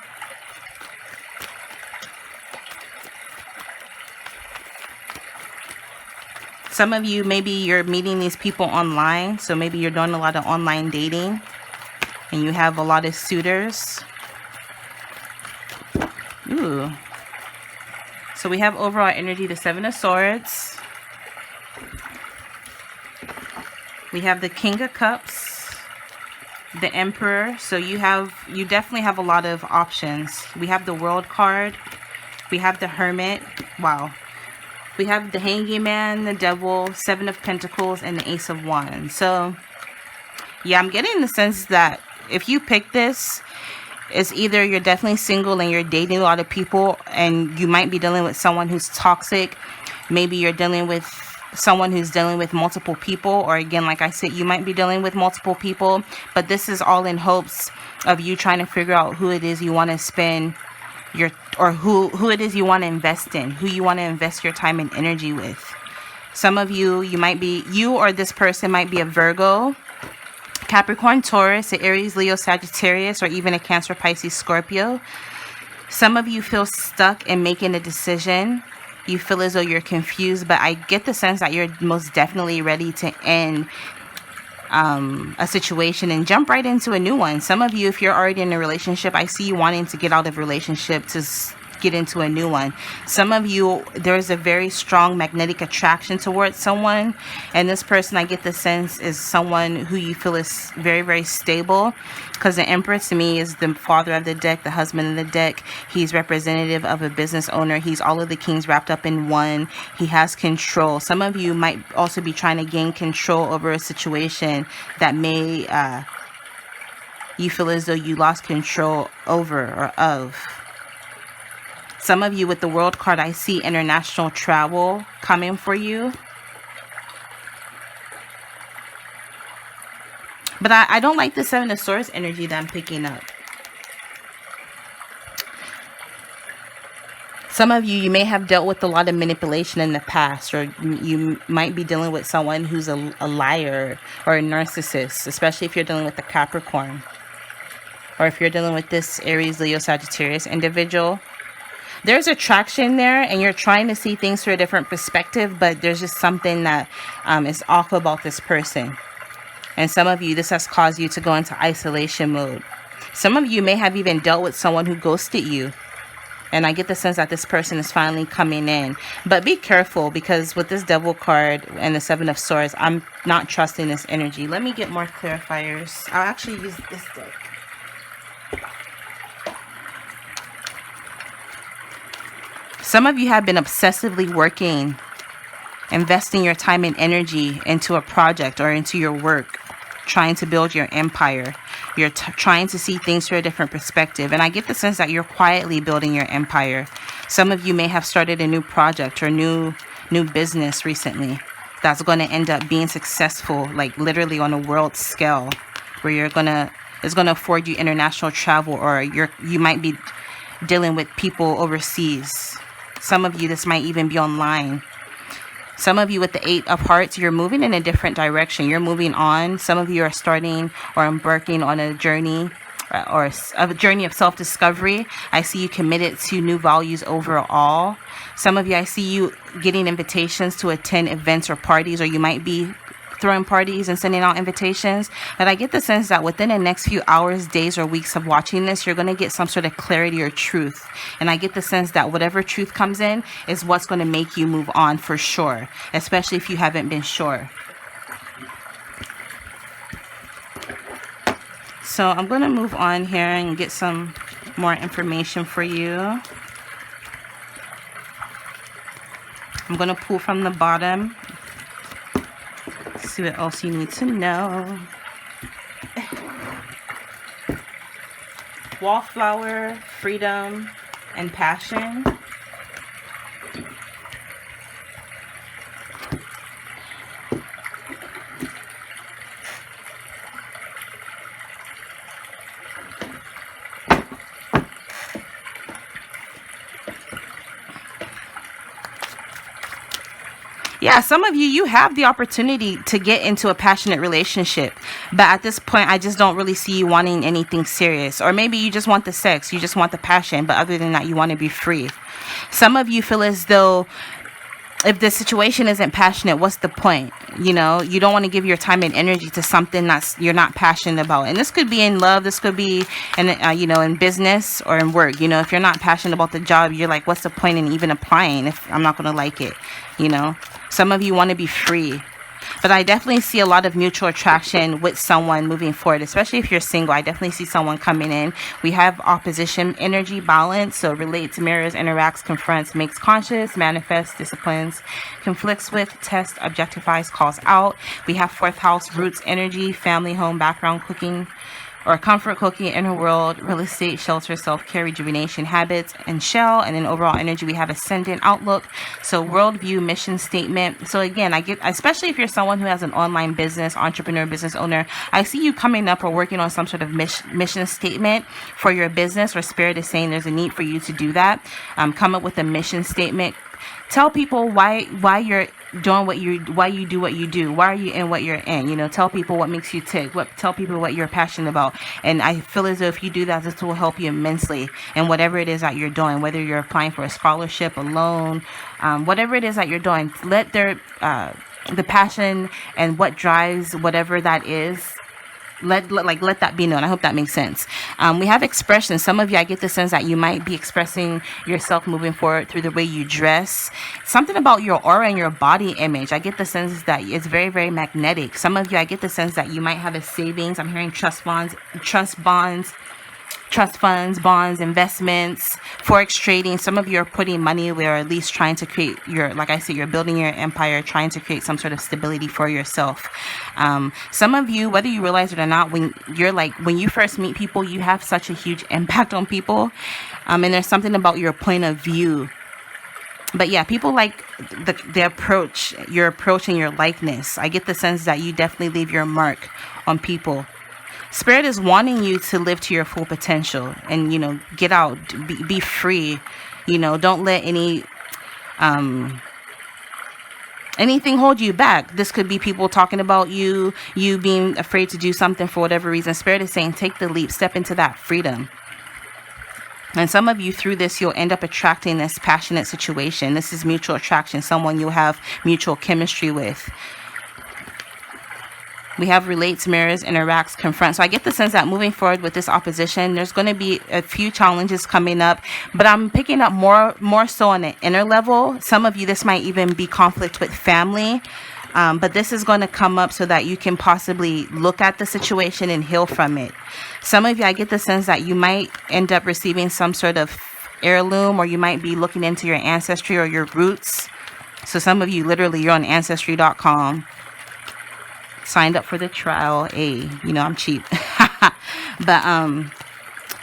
Some of you, maybe you're meeting these people online. So maybe you're doing a lot of online dating and you have a lot of suitors. Ooh. So we have overall energy, the Seven of Swords. We have the King of Cups, the Emperor. So you definitely have a lot of options. We have the World card. We have the Hermit. Wow. We have the Hanging Man, the Devil, Seven of Pentacles, and the Ace of Wands. So, yeah, I'm getting the sense that if you pick this, it's either you're definitely single and you're dating a lot of people and you might be dealing with someone who's toxic. Maybe you're dealing with someone who's dealing with multiple people. Or again, like I said, you might be dealing with multiple people. But this is all in hopes of you trying to figure out who it is you want to spend or who it is you want to invest in, who you want to invest your time and energy with. Some of you or this person might be a Virgo, Capricorn, Taurus, an Aries, Leo, Sagittarius, or even a Cancer, Pisces, Scorpio. Some of you feel stuck in making a decision. You feel as though you're confused, but I get the sense that you're most definitely ready to end a situation and jump right into a new one. Some of you, if you're already in a relationship, I see you wanting to get out of relationship to get into a new one. Some of you, there's a very strong magnetic attraction towards someone, and this person, I get the sense, is someone who you feel is very, very stable, because the Emperor to me is the father of the deck, the husband of the deck. He's representative of a business owner. He's all of the kings wrapped up in one. He has control. Some of you might also be trying to gain control over a situation that may you feel as though you lost control over or of. Some of you with the World card, I see international travel coming for you. But I don't like the Seven of Swords energy that I'm picking up. Some of you may have dealt with a lot of manipulation in the past, or you might be dealing with someone who's a liar or a narcissist, especially if you're dealing with a Capricorn. Or if you're dealing with this Aries, Leo, Sagittarius individual. There's attraction there, and you're trying to see things through a different perspective, but there's just something that is off about this person. And some of you, this has caused you to go into isolation mode. Some of you may have even dealt with someone who ghosted you. And I get the sense that this person is finally coming in. But be careful, because with this Devil card and the Seven of Swords, I'm not trusting this energy. Let me get more clarifiers. I'll actually use this deck. Some of you have been obsessively working, investing your time and energy into a project or into your work, trying to build your empire. You're trying to see things through a different perspective. And I get the sense that you're quietly building your empire. Some of you may have started a new project or new business recently that's going to end up being successful, like literally on a world scale, where it's going to afford you international travel, or you might be dealing with people overseas. Some of you, this might even be online. Some of you with the Eight of Hearts, you're moving in a different direction. You're moving on. Some of you are starting or embarking on a journey or a journey of self-discovery. I see you committed to new values overall. Some of you, I see you getting invitations to attend events or parties, or you might be throwing parties and sending out invitations. But I get the sense that within the next few hours, days, or weeks of watching this, you're going to get some sort of clarity or truth. And I get the sense that whatever truth comes in is what's going to make you move on for sure, especially if you haven't been sure. So I'm going to move on here and get some more information for you. I'm going to pull from the bottom. See what else you need to know. Wallflower, freedom, and passion. Yeah, some of you have the opportunity to get into a passionate relationship, but at this point, I just don't really see you wanting anything serious. Or maybe you just want the sex, you just want the passion, but other than that, you want to be free. Some of you feel as though if the situation isn't passionate, what's the point? You know, you don't want to give your time and energy to something you're not passionate about. And this could be in love, this could be in in business or in work. You know, if you're not passionate about the job, you're like, what's the point in even applying if I'm not going to like it? You know, some of you want to be free. But I definitely see a lot of mutual attraction with someone moving forward, especially if you're single. I definitely see someone coming in. We have opposition energy, balance. So relates, mirrors, interacts, confronts, makes conscious, manifests, disciplines, conflicts with, tests, objectifies, calls out. We have fourth house, roots, energy, family, home, background, cooking, or comfort, cooking, inner world, real estate, shelter, self-care, rejuvenation, habits, and shell. And then overall energy, we have ascendant, outlook, so worldview, mission statement. So again, I get, especially if you're someone who has an online business, entrepreneur, business owner, I see you coming up or working on some sort of mission statement for your business, or spirit is saying there's a need for you to do that. Come up with a mission statement. Tell people why you're doing why you do what you do, why are you in what you're in. You know, tell people what makes you tick, tell people what you're passionate about. And I feel as though if you do that, this will help you immensely in whatever it is that you're doing, whether you're applying for a scholarship, a loan, whatever it is that you're doing. Let the passion and what drives whatever that is let that be known. I hope that makes sense. We have expression. Some of you, I get the sense that you might be expressing yourself moving forward through the way you dress. Something about your aura and your body image. I get the sense that it's very, very magnetic. Some of you, I get the sense that you might have a savings. I'm hearing trust funds, bonds, investments, forex trading. Some of you are putting money away, or at least trying to create your, like I said, you're building your empire, trying to create some sort of stability for yourself. Some of you, whether you realize it or not, when you first meet people, you have such a huge impact on people. And there's something about your point of view. But yeah, people like the approach, your approach and your likeness. I get the sense that you definitely leave your mark on people. Spirit is wanting you to live to your full potential and, get out, be free. Don't let anything hold you back. This could be people talking about you being afraid to do something for whatever reason. Spirit is saying, take the leap, step into that freedom. And some of you, through this, you'll end up attracting this passionate situation. This is mutual attraction, someone you'll have mutual chemistry with. We have relates, mirrors, interacts, confronts. So I get the sense that moving forward with this opposition, there's going to be a few challenges coming up, but I'm picking up more so on the inner level. Some of you, this might even be conflict with family, but this is going to come up so that you can possibly look at the situation and heal from it. Some of you, I get the sense that you might end up receiving some sort of heirloom, or you might be looking into your ancestry or your roots. So some of you, literally, you're on Ancestry.com. Signed up for the trial. I'm cheap. But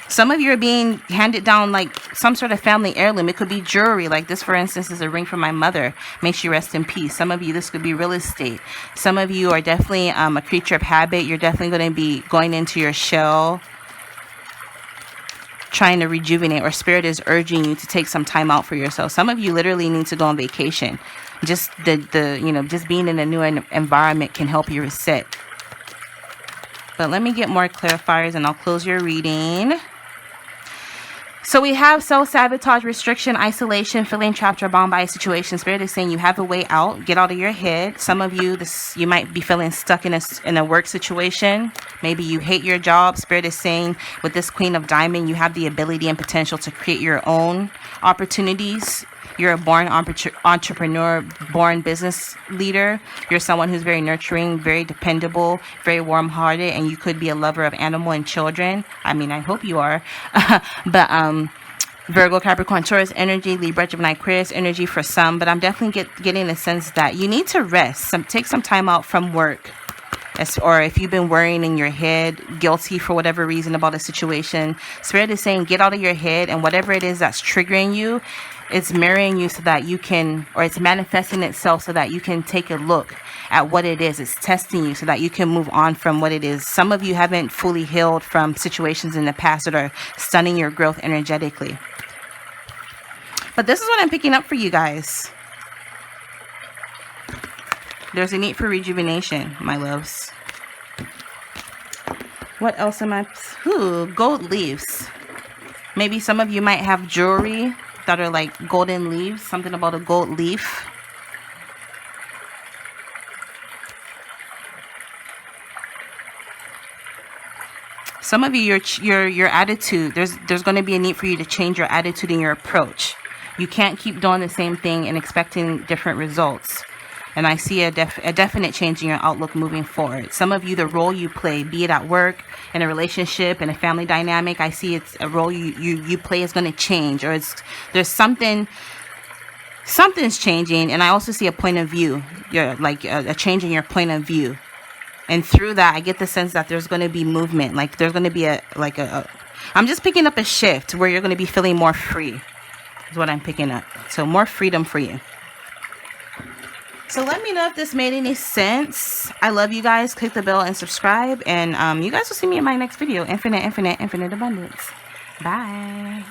some of you are being handed down like some sort of family heirloom. It could be jewelry. Like this, for instance, is a ring from my mother. May she rest in peace. Some of you, this could be real estate. Some of you are definitely a creature of habit. You're definitely going to be going into your shell, trying to rejuvenate, or spirit is urging you to take some time out for yourself. Some of you literally need to go on vacation. Just just being in a new environment can help you reset. But let me get more clarifiers and I'll close your reading. So we have self-sabotage, restriction, isolation, feeling trapped or bound by a situation. Spirit is saying you have a way out. Get out of your head. Some of you, you might be feeling stuck in a work situation. Maybe you hate your job. Spirit is saying with this Queen of Diamond, you have the ability and potential to create your own opportunities. You're a born entrepreneur, born business leader. You're someone who's very nurturing, very dependable, very warm-hearted, and you could be a lover of animal and children. I mean, I hope you are. But Virgo, Capricorn, Taurus energy, Libra, Gemini, Aquarius energy for some. But I'm definitely getting a sense that you need to rest. Take some time out from work. Or if you've been worrying in your head, guilty for whatever reason about a situation, Spirit is saying get out of your head, and whatever it is that's triggering you, it's mirroring you so that you can, or it's manifesting itself so that you can take a look at what it is. It's testing you so that you can move on from what it is. Some of you haven't fully healed from situations in the past that are stunning your growth energetically. But this is what I'm picking up for you guys. There's a need for rejuvenation, my loves. What else am I? Ooh, gold leaves. Maybe some of you might have jewelry that are like golden leaves. Something about a gold leaf. Some of you, your attitude, there's going to be a need for you to change your attitude and your approach. You can't keep doing the same thing and expecting different results. And I see a definite change in your outlook moving forward. Some of you, the role you play, be it at work, in a relationship, in a family dynamic, I see it's a role you play is going to change, or there's something's changing. And I also see a point of view. You're like a change in your point of view. And through that, I get the sense that there's going to be movement. Like there's going to be I'm just picking up a shift where you're going to be feeling more free. Is what I'm picking up. So more freedom for you. So let me know if this made any sense. I love you guys. Click the bell and subscribe. And you guys will see me in my next video. Infinite abundance. Bye.